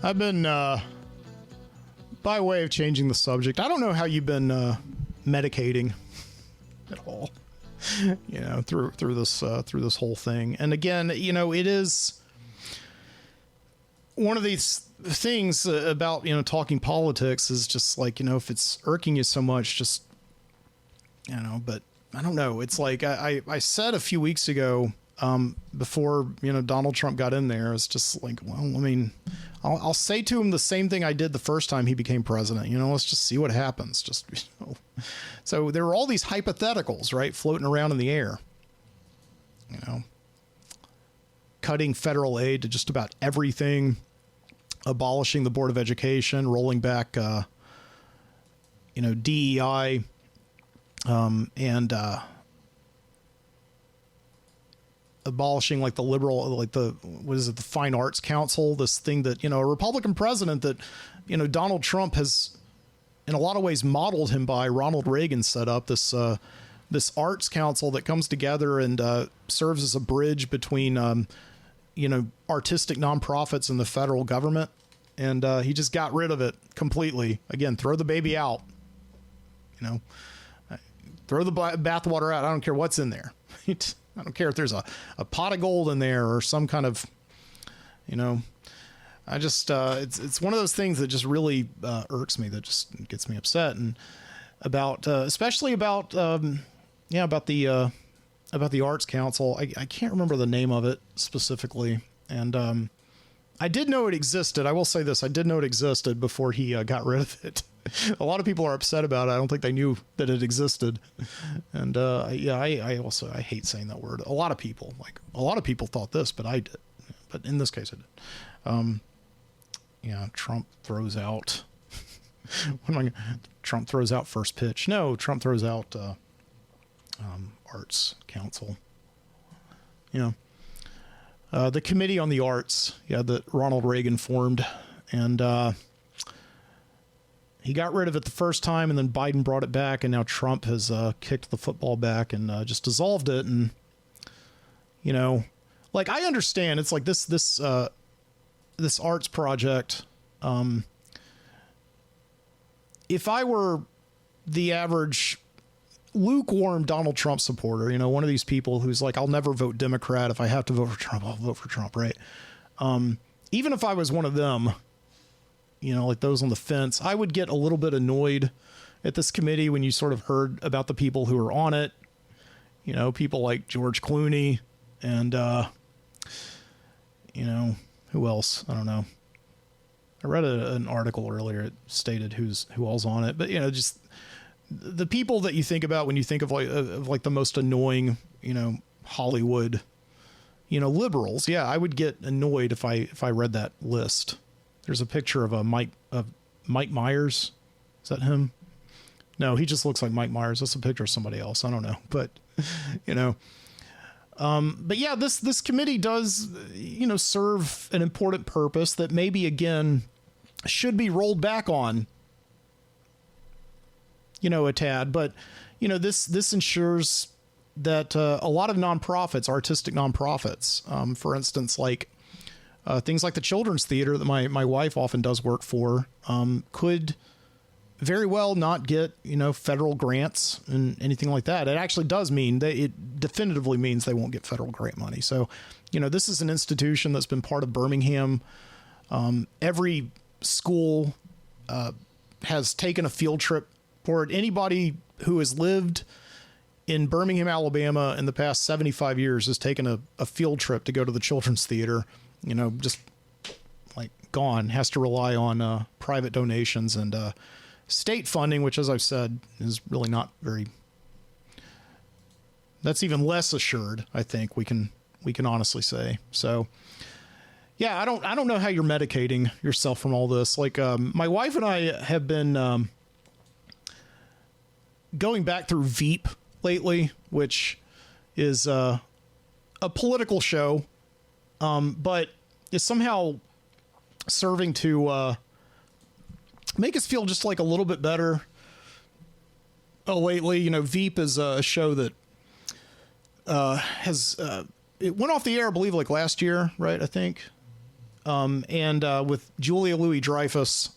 I've been, by way of changing the subject, I don't know how you've been medicating at all, through this whole thing. And again, it is one of these things about, talking politics is just like, if it's irking you so much, just, but I don't know. It's like I said a few weeks ago, before, Donald Trump got in there, it's just like, well, I mean, I'll say to him the same thing I did the first time he became president. Let's just see what happens. So there were all these hypotheticals, right, floating around in the air. Cutting federal aid to just about everything, abolishing the Board of Education, rolling back, DEI, and abolishing like the liberal, like the Fine Arts Council, this thing that, a Republican president that, Donald Trump has in a lot of ways modeled him by. Ronald Reagan set up this arts council that comes together and serves as a bridge between, artistic nonprofits and the federal government. And he just got rid of it completely. Again, throw the baby out, throw the bathwater out. I don't care what's in there. I don't care if there's a pot of gold in there or some kind of, I just, it's one of those things that just really irks me, that just gets me upset. And about, especially about, about the Arts Council. I can't remember the name of it specifically. And I did know it existed. I will say this. I did know it existed before he got rid of it. A lot of people are upset about it. I don't think they knew that it existed. And I hate saying that word. A lot of people thought this, but I did. But in this case, I did. Trump throws out. Trump throws out first pitch. No, Trump throws out Arts Council. The Committee on the Arts, that Ronald Reagan formed, and he got rid of it the first time, and then Biden brought it back, and now Trump has kicked the football back and just dissolved it. And like, I understand it's like this arts project. If I were the average lukewarm Donald Trump supporter, one of these people who's like, I'll never vote Democrat. If I have to vote for Trump, I'll vote for Trump, right? Even if I was one of them, like those on the fence, I would get a little bit annoyed at this committee when you sort of heard about the people who are on it, people like George Clooney and, who else? I don't know. I read an article earlier. It stated who all's on it, but just the people that you think about when you think of like the most annoying, Hollywood, liberals. Yeah, I would get annoyed if I read that list. There's a picture of Mike Myers. Is that him? No, he just looks like Mike Myers. That's a picture of somebody else. I don't know, but but yeah, this committee does, serve an important purpose that maybe again should be rolled back on, a tad. But, this ensures that a lot of nonprofits, artistic nonprofits, for instance, like things like the Children's Theater that my wife often does work for, could very well not get, federal grants and anything like that. It actually does mean that it definitively means they won't get federal grant money. So, this is an institution that's been part of Birmingham. Every school has taken a field trip for it. Anybody who has lived in Birmingham, Alabama in the past 75 years has taken a field trip to go to the Children's Theater, just like gone, has to rely on private donations and state funding, which, as I've said, is really not very, that's even less assured, I think we can honestly say. So yeah, I don't know how you're medicating yourself from all this. Like, my wife and I have been going back through Veep lately, which is a political show, but is somehow serving to make us feel just like a little bit better. Lately, Veep is a show that has it went off the air, I believe, like last year, right? I think. and with Julia Louis-Dreyfus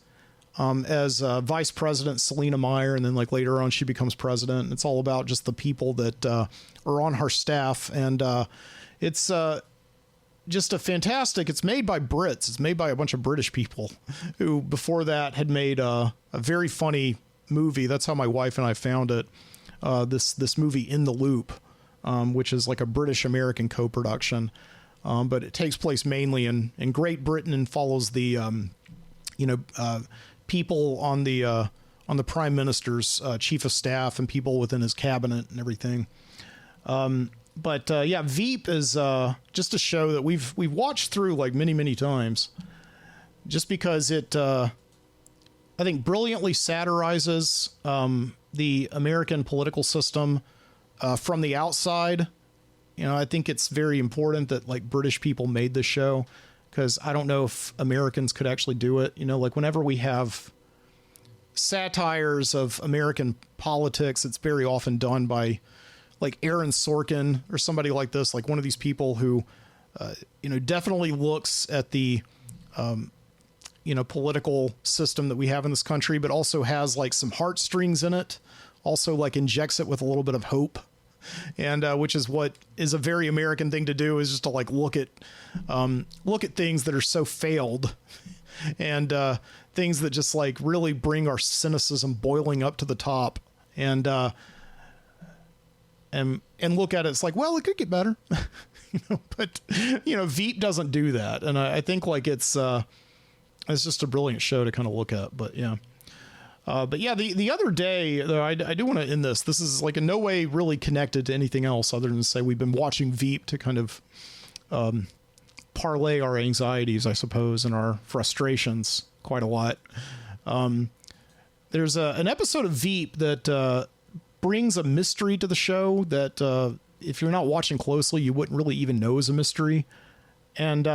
as Vice President Selena Meyer, and then like later on she becomes president. And it's all about just the people that are on her staff, and it's just a fantastic. It's made by Brits. It's made by a bunch of British people who before that had made a very funny movie. That's how my wife and I found it. This movie In the Loop, which is like a British-American co-production. But it takes place mainly in Great Britain and follows the, people on the Prime Minister's chief of staff and people within his cabinet and everything. But Veep is just a show that we've watched through like many times, just because it I think brilliantly satirizes the American political system from the outside. I think it's very important that like British people made this show, because I don't know if Americans could actually do it. Like whenever we have satires of American politics, it's very often done by like Aaron Sorkin or somebody like this, like one of these people who, definitely looks at the, political system that we have in this country, but also has like some heartstrings in it, also like injects it with a little bit of hope. And which is what is a very American thing to do, is just to like look at things that are so failed and things that just like really bring our cynicism boiling up to the top, and look at it. It's like, well, it could get better, but Veep doesn't do that. And I think like it's just a brilliant show to kind of look at, but yeah. The other day, though, I do want to end this. This is like in no way really connected to anything else other than to say we've been watching Veep to kind of parlay our anxieties, I suppose, and our frustrations quite a lot. There's an episode of Veep that brings a mystery to the show that if you're not watching closely, you wouldn't really even know is a mystery. And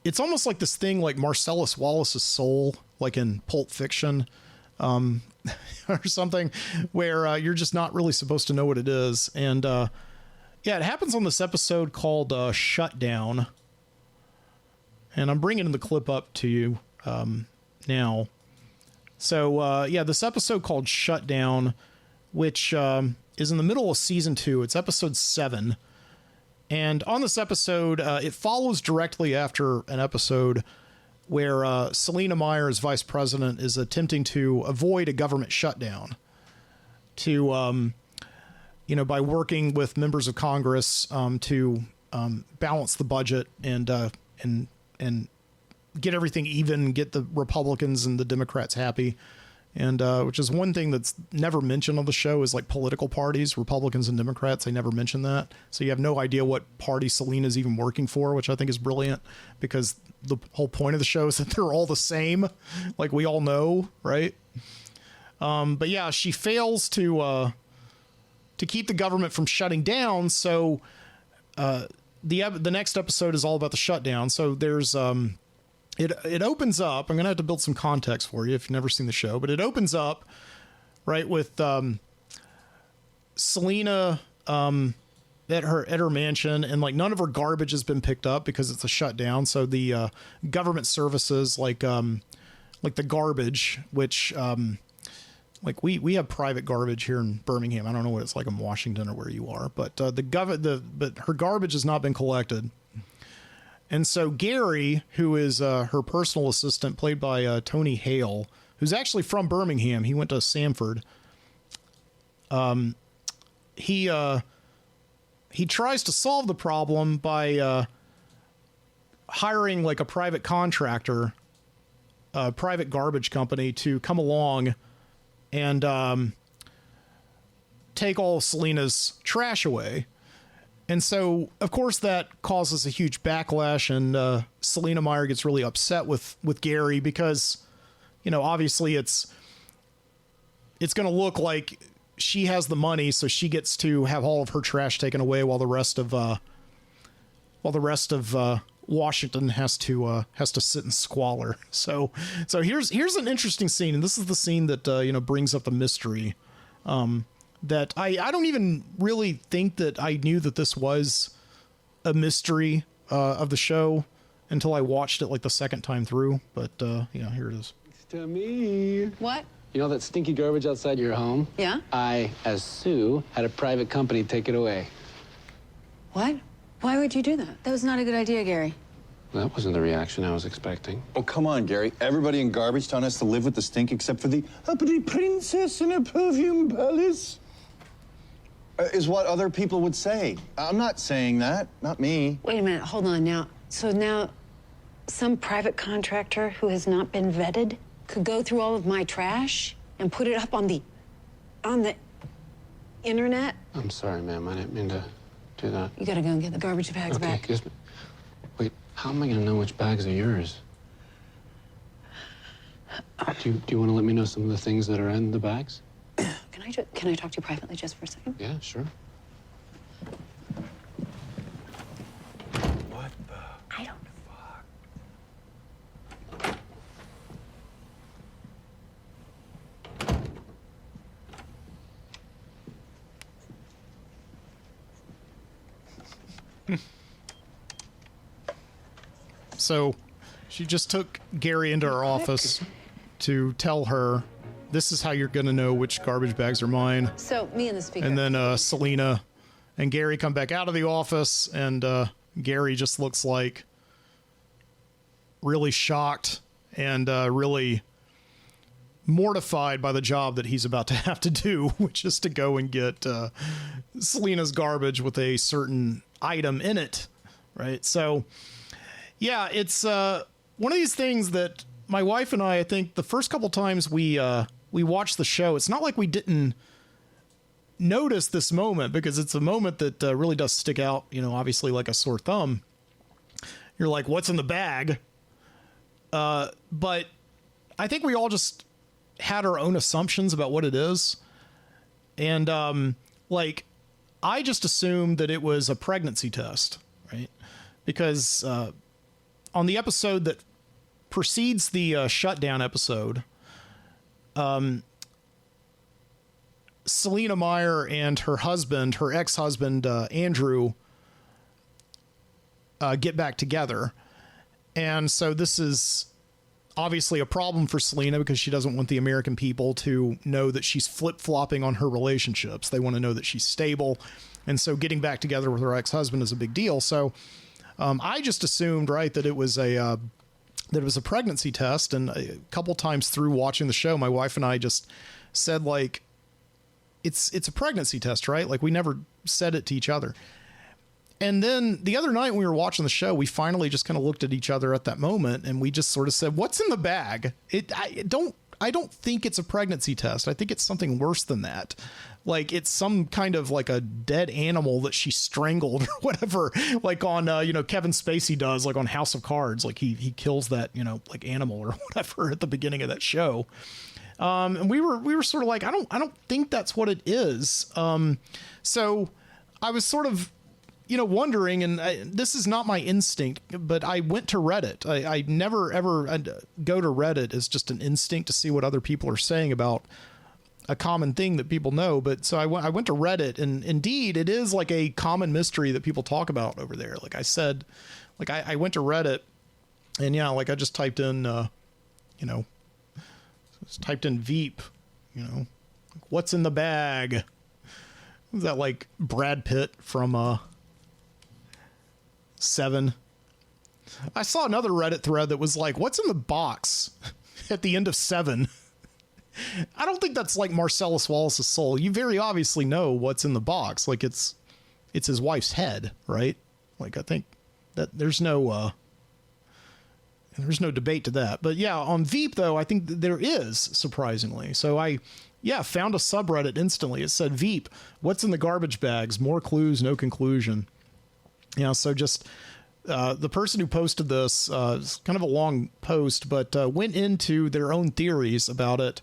it's almost like this thing like Marcellus Wallace's soul, like in Pulp Fiction, or something, where you're just not really supposed to know what it is. And it happens on this episode called Shutdown. And I'm bringing the clip up to you now. So, this episode called Shutdown, which is in the middle of season 2. It's episode 7. And on this episode, it follows directly after an episode where Selena Meyer, as vice president, is attempting to avoid a government shutdown to, by working with members of Congress to balance the budget and get everything even, get the Republicans and the Democrats happy. And which is one thing that's never mentioned on the show is like political parties, Republicans and Democrats. They never mention that. So you have no idea what party Selena's even working for, which I think is brilliant, because the whole point of the show is that they're all the same. Like we all know, right? But yeah, she fails to keep the government from shutting down. So the next episode is all about the shutdown. So there's It opens up. I'm going to have to build some context for you if you've never seen the show, but it opens up right with Selena at her mansion, and like none of her garbage has been picked up because it's a shutdown. So the government services like the garbage, which like we have private garbage here in Birmingham. I don't know what it's like in Washington or where you are, but but her garbage has not been collected. And so Gary, who is her personal assistant, played by Tony Hale, who's actually from Birmingham. He went to Samford. He tries to solve the problem by hiring like a private contractor, a private garbage company, to come along and take all of Selena's trash away. And so, of course, that causes a huge backlash, and Selena Meyer gets really upset with Gary because, obviously it's going to look like she has the money, so she gets to have all of her trash taken away while the rest of Washington has to sit in squalor. So here's an interesting scene, and this is the scene that brings up the mystery. That I don't even really think that I knew that this was a mystery of the show until I watched it like the second time through. But yeah, here it is. It's to me. What? You know that stinky garbage outside your home? Yeah? I, as Sue, had a private company take it away. What? Why would you do that? That was not a good idea, Gary. That wasn't the reaction I was expecting. Oh, come on, Gary. Everybody in Garbage Town has to live with the stink except for the uppity princess in a perfume palace. Is what other people would say. I'm not saying that. Not me. Wait a minute, hold on now. So now, some private contractor who has not been vetted could go through all of my trash and put it up on the internet? I'm sorry, ma'am. I didn't mean to do that. You gotta go and get the garbage bags Okay, back. excuse me. Wait, how am I gonna know which bags are yours? Do you want to let me know some of the things that are in the bags? Can I talk to you privately just for a second? Yeah, sure. What the? I don't know. So she just took Gary into her office to tell her, this is how you're going to know which garbage bags are mine. So, me and the speaker. And then Selena and Gary come back out of the office, and Gary just looks like really shocked and really mortified by the job that he's about to have to do, which is to go and get Selena's garbage with a certain item in it, right? So, yeah, it's one of these things that my wife and I think the first couple times we watched the show, it's not like we didn't notice this moment, because it's a moment that really does stick out, you know, obviously like a sore thumb. You're like, what's in the bag? But I think we all just had our own assumptions about what it is. And like, I just assumed that it was a pregnancy test, right? Because on the episode that precedes the shutdown episode, Selena Meyer and her husband, her ex-husband, Andrew, get back together. And so this is obviously a problem for Selena, because she doesn't want the American people to know that she's flip-flopping on her relationships. They want to know that she's stable. And so getting back together with her ex-husband is a big deal. So I just assumed, right, that it was a pregnancy test. And a couple times through watching the show, my wife and I just said, like, it's a pregnancy test, right? Like, we never said it to each other. And then the other night when we were watching the show, we finally just kind of looked at each other at that moment, and we just sort of said, what's in the bag? I don't think it's a pregnancy test. I think it's something worse than that. Like, it's some kind of like a dead animal that she strangled or whatever, like on, Kevin Spacey does, like on House of Cards. Like he kills that, like animal or whatever at the beginning of that show. And we were sort of like, I don't think that's what it is. So I was sort of, wondering, and this is not my instinct, but I went to Reddit. I never ever go to Reddit as just an instinct to see what other people are saying about a common thing that people know. But so I went to Reddit, and indeed it is like a common mystery that people talk about over there. Like I said, like I went to Reddit, and yeah, like I just typed in, Veep, what's in the bag? Was that like Brad Pitt from, 7? I saw another Reddit thread that was like, what's in the box at the end of 7? I don't think that's like Marcellus Wallace's soul. You very obviously know what's in the box. Like it's his wife's head, right? Like I think that there's no debate to that. But yeah, on Veep though, I think there is, surprisingly. So I found a subreddit instantly. It said, Veep, what's in the garbage bags? More clues, no conclusion. So just the person who posted this, it's kind of a long post, but went into their own theories about it,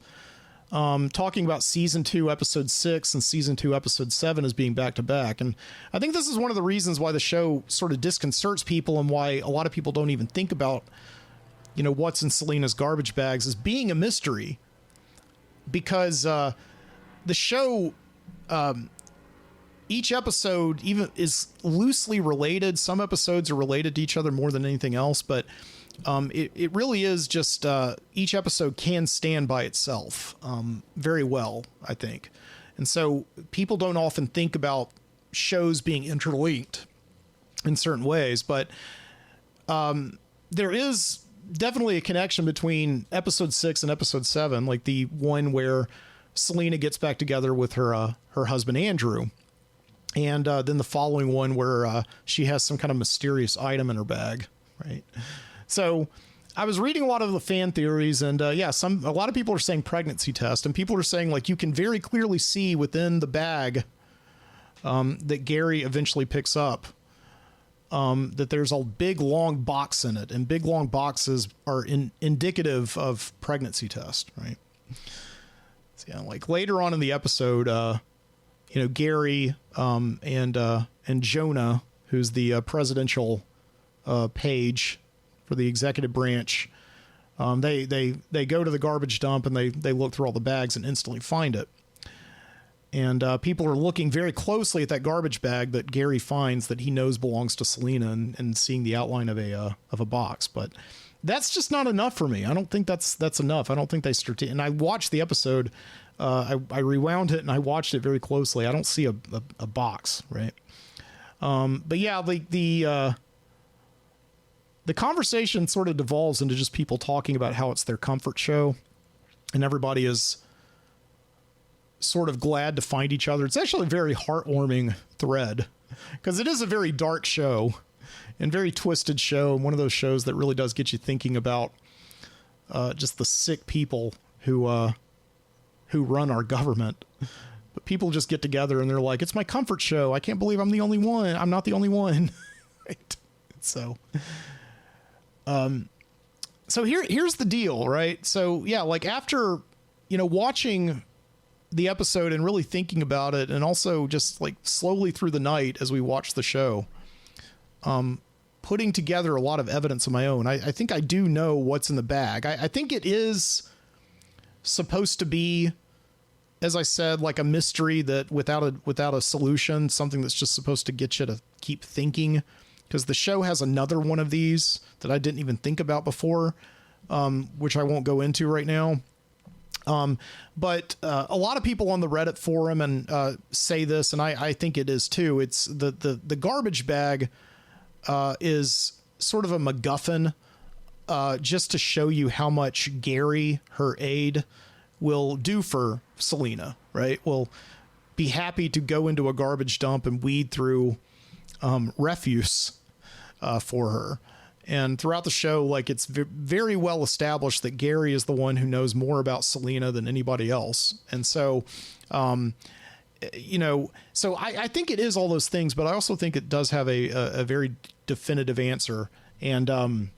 talking about season 2, episode 6 and season 2, episode 7 as being back to back. And I think this is one of the reasons why the show sort of disconcerts people, and why a lot of people don't even think about, what's in Selena's garbage bags as being a mystery, because the show, each episode even is loosely related. Some episodes are related to each other more than anything else, but it really is just each episode can stand by itself very well, I think. And so people don't often think about shows being interlinked in certain ways, but there is definitely a connection between episode 6 and episode 7, like the one where Selena gets back together with her husband Andrew, and then the following one where she has some kind of mysterious item in her bag, right? So I was reading a lot of the fan theories, and a lot of people are saying pregnancy test, and people are saying like you can very clearly see within the bag that Gary eventually picks up that there's a big long box in it, and big long boxes are indicative of pregnancy test, right? So, yeah, like later on in the episode, Gary and Jonah, who's the presidential page for the executive branch, they go to the garbage dump and they look through all the bags and instantly find it. And people are looking very closely at that garbage bag that Gary finds that he knows belongs to Selena, and seeing the outline of a box. But that's just not enough for me. I don't think that's enough. I don't think they and I watched the episode. I rewound it and I watched it very closely. I don't see a box, right? But yeah, the conversation sort of devolves into just people talking about how it's their comfort show, and everybody is sort of glad to find each other. It's actually a very heartwarming thread, because it is a very dark show and very twisted show, and one of those shows that really does get you thinking about just the sick people who run our government. But people just get together and they're like, it's my comfort show. I can't believe I'm the only one. I'm not the only one. Right? So here's the deal, right? So yeah, like after, watching the episode and really thinking about it, and also just like slowly through the night as we watch the show, putting together a lot of evidence of my own, I think I do know what's in the bag. I think it is supposed to be, as I said, like a mystery that without a solution, something that's just supposed to get you to keep thinking, because the show has another one of these that I didn't even think about before, which I won't go into right now. But a lot of people on the Reddit forum and say this, and I think it is too. It's the garbage bag is sort of a MacGuffin, just to show you how much Gary, her aide, will do for Selena, right? Will be happy to go into a garbage dump and weed through refuse for her. And throughout the show, like, it's very well established that Gary is the one who knows more about Selena than anybody else. And so, so I think it is all those things, but I also think it does have a very definitive answer. And I'll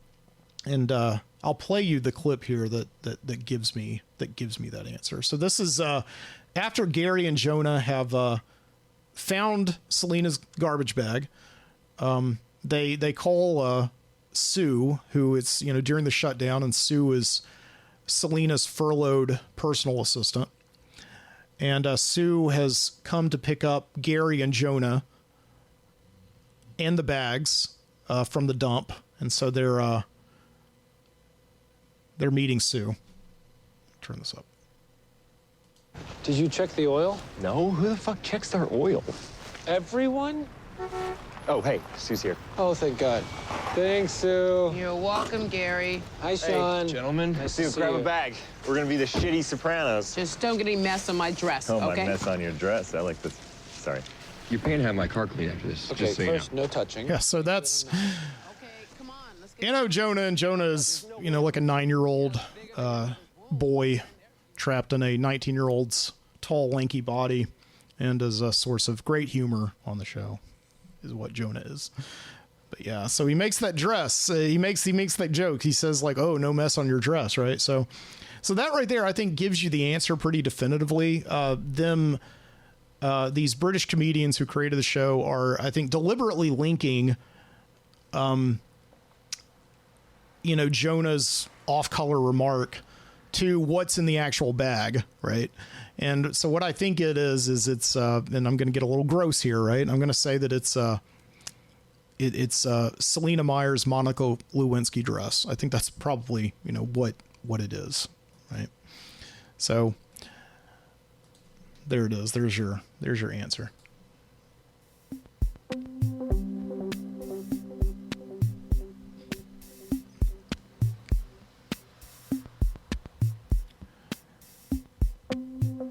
play you the clip here that gives me that answer. So this is after Gary and Jonah have found Selena's garbage bag. They call Sue, who is, during the shutdown, and Sue is Selena's furloughed personal assistant. And Sue has come to pick up Gary and Jonah and the bags from the dump. And so they're meeting Sue. Turn this up. Did you check the oil? No, who the fuck checks their oil? Everyone? Oh, hey, Sue's here. Oh, thank God. Thanks, Sue. You're welcome, Gary. Hi, Sean. Hey, gentlemen. Nice Sue, to see grab you. a bag. We're gonna be the shitty Sopranos. Just don't get any mess on my dress, Oh, okay? my mess on your dress. I like this. Sorry. You're paying to have my car cleaned after this. Okay, just so you know. first, no touching. Yeah, so that's, Okay, come on. Let's get Jonah, and Jonah is, like a 9-year-old boy trapped in a 19-year-old's tall, lanky body, and is a source of great humor on the show, is what Jonah is. But yeah, so he makes that dress. He makes that joke. He says like, "Oh, no mess on your dress," right? So that right there, I think, gives you the answer pretty definitively. These British comedians who created the show are, I think, deliberately linking, Jonah's off-color remark to what's in the actual bag, right? And so what I think it is it's and I'm going to get a little gross here, right? I'm going to say that it's Selena Meyer's Monica Lewinsky dress. I think that's probably, what it is, right? So there it is. There's your answer.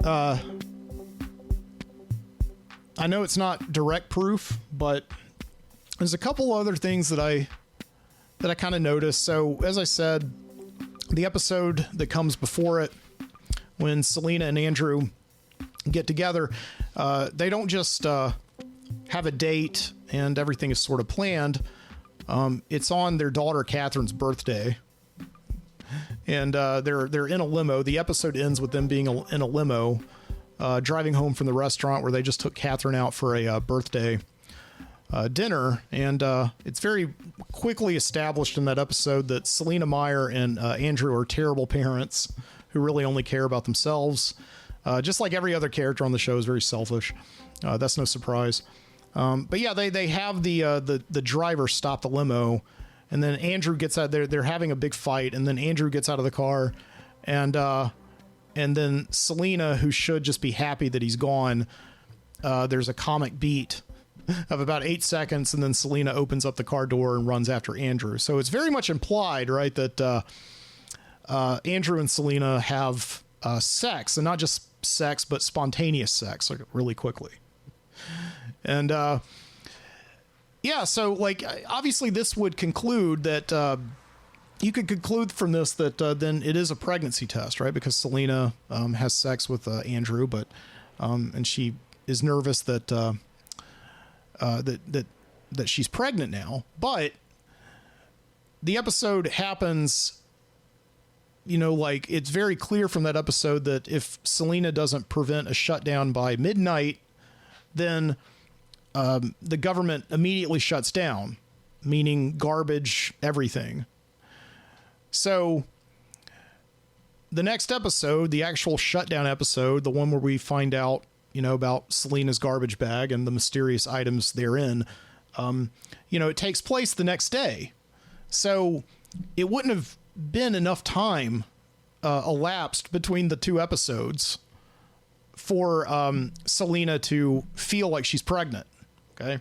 I know it's not direct proof, but there's a couple other things that I kind of noticed. So as I said, the episode that comes before it, when Selena and Andrew get together, they don't just have a date and everything is sort of planned. It's on their daughter Catherine's birthday, and they're in a limo. The episode ends with them being in a limo, driving home from the restaurant where they just took Catherine out for a birthday dinner. And it's very quickly established in that episode that Selena Meyer and Andrew are terrible parents who really only care about themselves. Just like every other character on the show is very selfish. That's no surprise. But yeah, they have the driver stop the limo, and then Andrew gets out there. They're having a big fight, and then Andrew gets out of the car, and then Selena, who should just be happy that he's gone, there's a comic beat of about 8 seconds, and then Selena opens up the car door and runs after Andrew. So it's very much implied, right, that Andrew and Selena have sex, and not just sex, but spontaneous sex, like really quickly. And yeah, so like obviously this would conclude that you could conclude from this that then it is a pregnancy test, right? Because Selena has sex with Andrew, but and she is nervous that that she's pregnant now. But the episode happens, like it's very clear from that episode that if Selena doesn't prevent a shutdown by midnight, then the government immediately shuts down, meaning garbage, everything. So the next episode, the actual shutdown episode, the one where we find out, about Selena's garbage bag and the mysterious items therein, it takes place the next day. So it wouldn't have been enough time elapsed between the two episodes for Selena to feel like she's pregnant. Okay.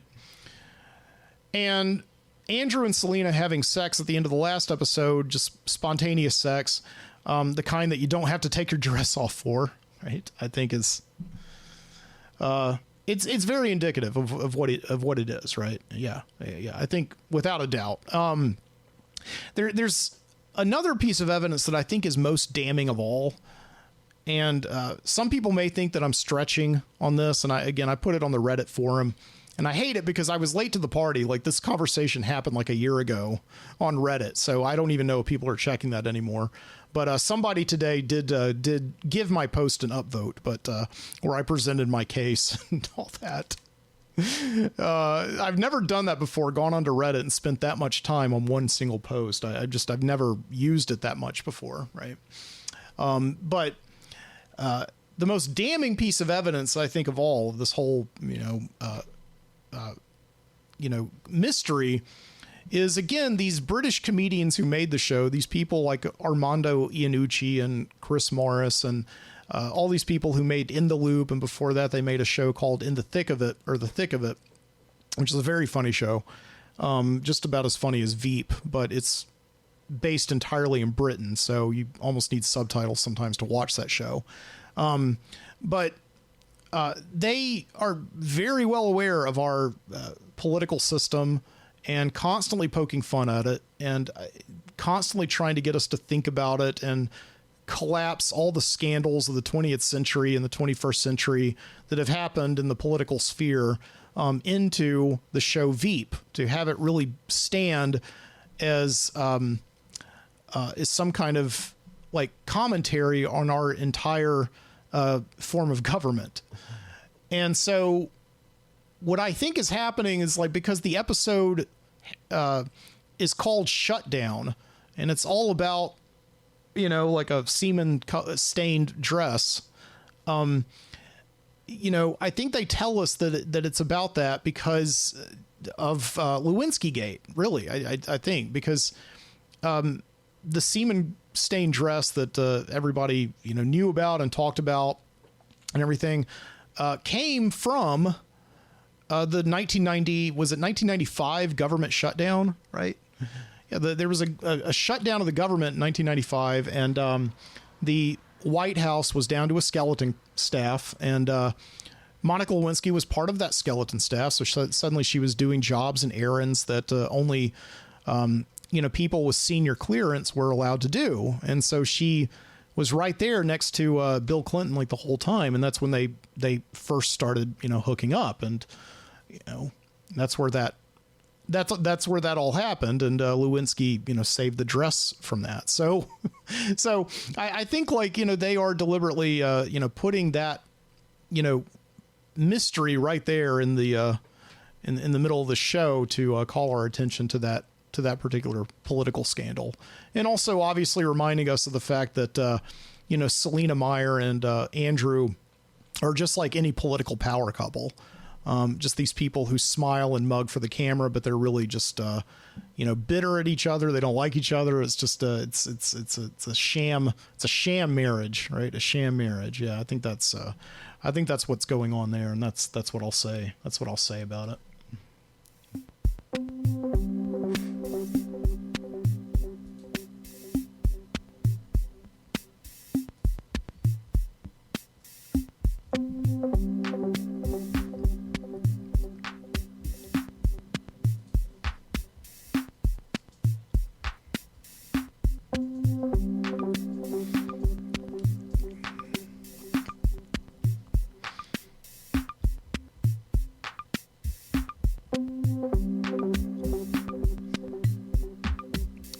And Andrew and Selena having sex at the end of the last episode, just spontaneous sex, the kind that you don't have to take your dress off for, right? I think is it's very indicative of what it is, right? Yeah. I think without a doubt. There's another piece of evidence that I think is most damning of all. And some people may think that I'm stretching on this, and I put it on the Reddit forum, and I hate it because I was late to the party. Like, this conversation happened like a year ago on Reddit, so I don't even know if people are checking that anymore. But somebody today did give my post an upvote, but where I presented my case and all that. I've never done that before, gone onto Reddit and spent that much time on one single post. I've never used it that much before, right? But the most damning piece of evidence, I think, of all of this whole, mystery is, again, these British comedians who made the show, these people like Armando Iannucci and Chris Morris and all these people who made In the Loop, and before that they made a show called In the Thick of It, or The Thick of It, which is a very funny show, just about as funny as Veep, but it's based entirely in Britain, so you almost need subtitles sometimes to watch that show. But they are very well aware of our political system and constantly poking fun at it and constantly trying to get us to think about it and collapse all the scandals of the 20th century and the 21st century that have happened in the political sphere into the show Veep, to have it really stand as some kind of like commentary on our entire form of government. And so what I think is happening is, like, because the episode is called Shutdown, and it's all about you know, like a semen stained dress. You know, I think they tell us that it's about that because of Lewinsky Gate, really. I think because the semen stained dress that everybody, you know, knew about and talked about and everything came from the 1995 government shutdown, right? Yeah, there was a shutdown of the government in 1995, and the White House was down to a skeleton staff, and Monica Lewinsky was part of that skeleton staff. So suddenly she was doing jobs and errands that only, you know, people with senior clearance were allowed to do. And so she was right there next to Bill Clinton like the whole time. And that's when they first started, you know, hooking up. And, you know, that's where that all happened. And Lewinsky, you know, saved the dress from that. So I think, like, you know, they are deliberately, you know, putting that, you know, mystery right there in the in the middle of the show to call our attention to that particular political scandal, and also obviously reminding us of the fact that you know, Selena Meyer and Andrew are just like any political power couple, just these people who smile and mug for the camera, but they're really just you know, bitter at each other. They don't like each other. It's just it's a sham. It's a sham marriage, right? A sham marriage. Yeah, I think that's what's going on there, and that's what I'll say. That's what I'll say about it.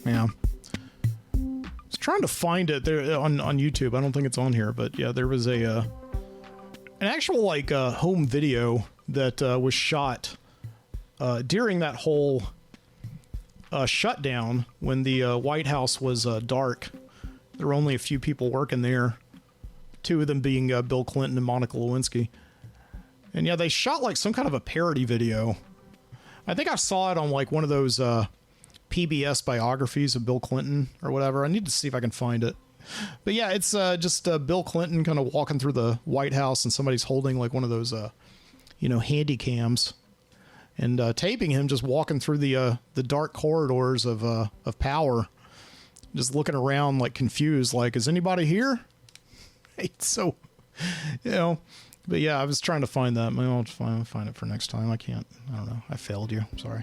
Yeah. I was trying to find it there on YouTube. I don't think it's on here, but yeah, there was an actual like home video that was shot during that whole shutdown when the White House was dark. There were only a few people working there, two of them being Bill Clinton and Monica Lewinsky. And yeah, they shot like some kind of a parody video. I think I saw it on like one of those PBS biographies of Bill Clinton or whatever. I need to see if I can find it. But yeah, it's just Bill Clinton kind of walking through the White House, and somebody's holding like one of those, you know, handy cams, and taping him just walking through the dark corridors of power, just looking around like confused, like, is anybody here? So, you know. But yeah, I was trying to find that. Maybe I'll find it for next time. I can't. I don't know. I failed you. I'm sorry.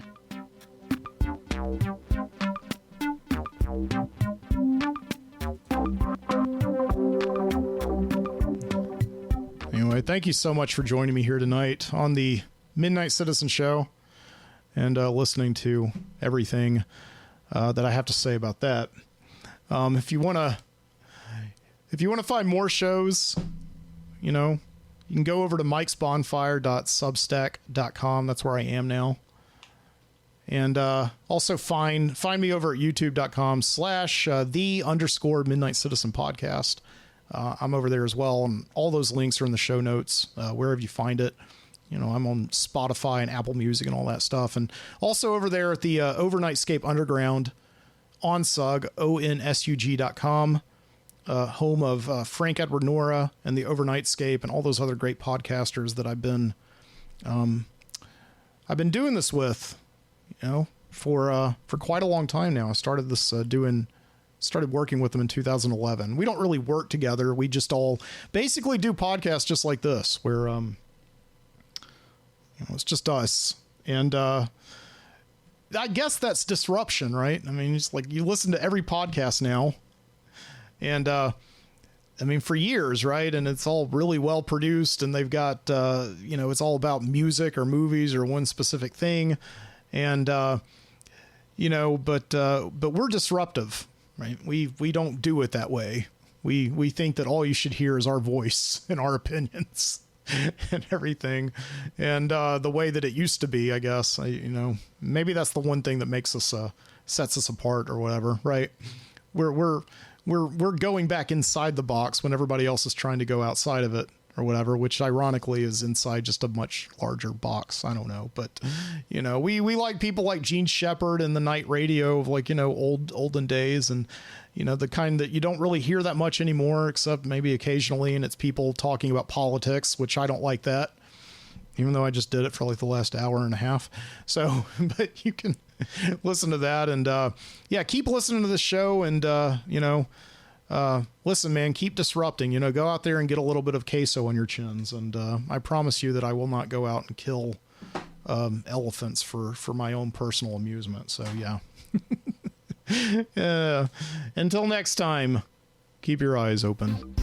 Anyway, thank you so much for joining me here tonight on the Midnight Citizen Show and listening to everything that I have to say about that. If you want to find more shows, you know, you can go over to mikesbonfire.substack.com. That's where I am now. And also find me over at youtube.com/the_Midnight Citizen podcast. I'm over there as well. And all those links are in the show notes, wherever you find it. You know, I'm on Spotify and Apple Music and all that stuff. And also over there at the Overnightscape Underground on SUG, ONSUG.com. Home of Frank Edward Nora and the Overnightscape and all those other great podcasters that I've been doing this with, you know, for quite a long time now. I started working with them in 2011. We don't really work together. We just all basically do podcasts just like this, where you know, it's just us. And I guess that's disruption, right? I mean, it's like you listen to every podcast now. And, I mean, for years, right? And it's all really well produced, and they've got, you know, it's all about music or movies or one specific thing. And, you know, but we're disruptive, right? We don't do it that way. We think that all you should hear is our voice and our opinions and everything. And, the way that it used to be, I guess, you know, maybe that's the one thing that makes us, sets us apart or whatever, right? we're going back inside the box when everybody else is trying to go outside of it or whatever, which ironically is inside just a much larger box. I don't know, but you know, we like people like Gene Shepard and the night radio of like, you know, olden days, and you know, the kind that you don't really hear that much anymore, except maybe occasionally, and it's people talking about politics, which I don't like that, even though I just did it for like the last hour and a half. So, but you can listen to that, and yeah, keep listening to the show, and you know, listen, man, keep disrupting, you know, go out there and get a little bit of queso on your chins. And I promise you that I will not go out and kill elephants for my own personal amusement. So yeah. Until next time, keep your eyes open.